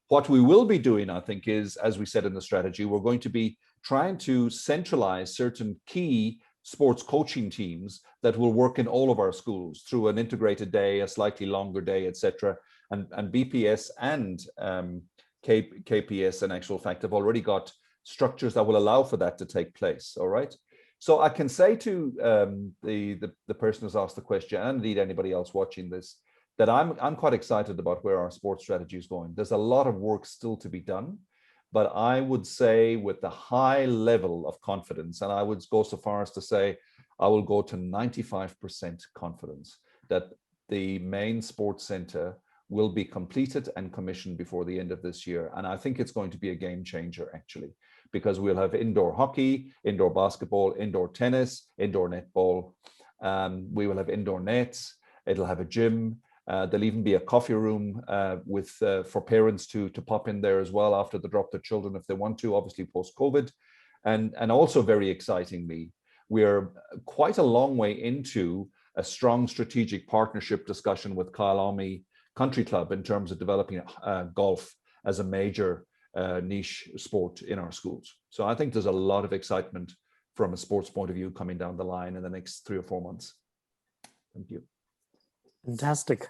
What we will be doing, I think, is, as we said in the strategy, we're going to be trying to centralize certain key sports coaching teams that will work in all of our schools through an integrated day, a slightly longer day, etc. And BPS and KPS, in actual fact, have already got structures that will allow for that to take place. All right. So I can say to the person who's asked the question, and indeed anybody else watching this, that I'm quite excited about where our sports strategy is going. There's a lot of work still to be done, but I would say with a high level of confidence, and I would go so far as to say I will go to 95% confidence that the main sports center will be completed and commissioned before the end of this year. And I think it's going to be a game changer, actually, because we'll have indoor hockey, indoor basketball, indoor tennis, indoor netball. We will have indoor nets. It'll have a gym. There'll even be a coffee room for parents to pop in there as well after they drop their children if they want to, obviously post-COVID. And also very excitingly, we're quite a long way into a strong strategic partnership discussion with Kyalami Country Club in terms of developing golf as a major niche sport in our schools. So I think there's a lot of excitement from a sports point of view coming down the line in the next 3 or 4 months. Thank you. Fantastic.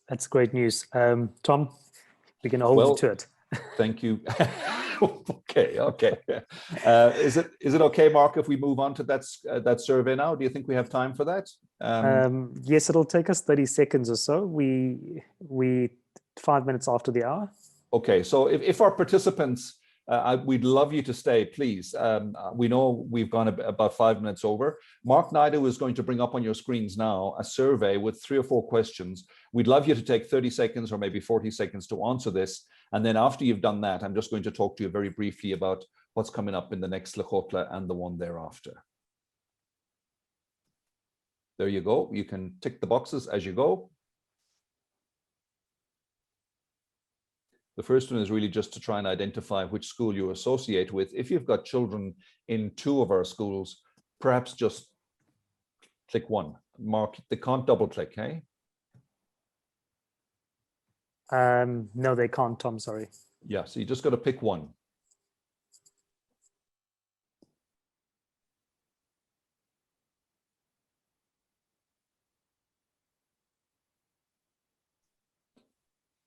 That's great news. Tom, we can hold you to it. Thank you. Okay. Is it okay, Mark, if we move on to that survey now? Do you think we have time for that? Yes, it'll take us 30 seconds or so. We 5 minutes after the hour. Okay, so if our participants, we'd love you to stay, please. We know we've gone about 5 minutes over. Mark Naidu is going to bring up on your screens now a survey with 3 or 4 questions. We'd love you to take 30 seconds or maybe 40 seconds to answer this. And then after you've done that, I'm just going to talk to you very briefly about what's coming up in the next Lekgotla and the one thereafter. There you go. You can tick the boxes as you go. The first one is really just to try and identify which school you associate with. If you've got children in 2 of our schools, perhaps just click 1. Mark, they can't double click, hey? No, they can't, Tom, sorry. Yeah, so you just got to pick 1.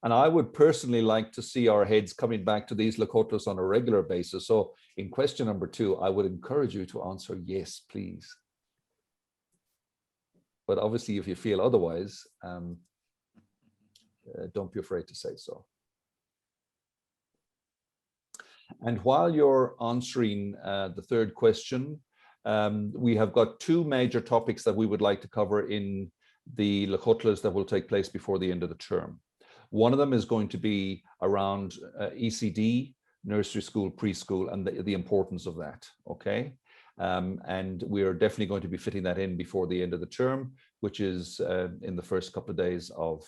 And I would personally like to see our heads coming back to these Lekgotlas on a regular basis. So in question number 2, I would encourage you to answer yes, please. But obviously, if you feel otherwise, don't be afraid to say so. And while you're answering the 3rd question, we have got 2 major topics that we would like to cover in the Lekgotlas that will take place before the end of the term. One of them is going to be around ECD, nursery school, preschool, and the importance of that, okay? And we are definitely going to be fitting that in before the end of the term, which is in the first couple of days of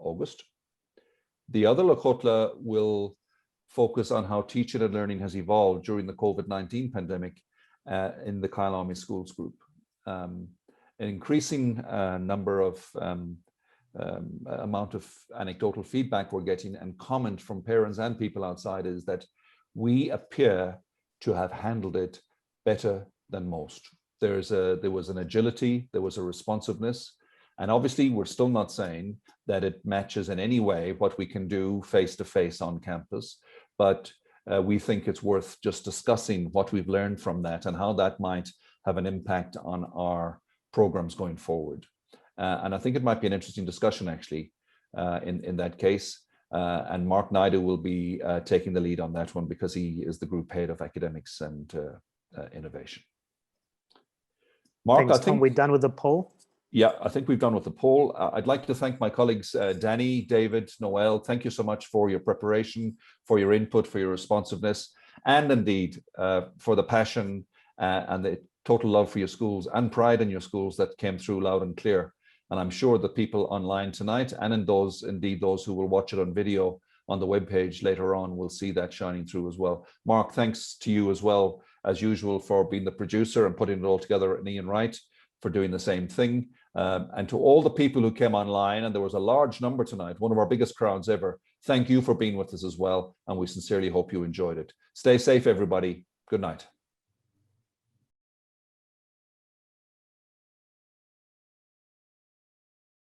August. The other Lekgotla will focus on how teaching and learning has evolved during the COVID-19 pandemic in the Kyalami schools group. An increasing number of amount of anecdotal feedback we're getting and comment from parents and people outside is that we appear to have handled it better than most. There was an agility, there was a responsiveness, and obviously we're still not saying that it matches in any way what we can do face-to-face on campus, but we think it's worth just discussing what we've learned from that and how that might have an impact on our programs going forward. And I think it might be an interesting discussion, actually, in that case. And Mark Naidu will be taking the lead on that one because he is the group head of academics and innovation. Mark, Thanks, Tom. We're done with the poll. Yeah, I think we've done with the poll. I'd like to thank my colleagues, Danny, David, Noële. Thank you so much for your preparation, for your input, for your responsiveness, and indeed for the passion and the total love for your schools and pride in your schools that came through loud and clear. And I'm sure that people online tonight and indeed those who will watch it on video on the webpage later on will see that shining through as well. Mark, thanks to you as well, as usual, for being the producer and putting it all together, and Ian Wright for doing the same thing. And to all the people who came online, and there was a large number tonight, one of our biggest crowds ever, thank you for being with us as well. And we sincerely hope you enjoyed it. Stay safe, everybody. Good night.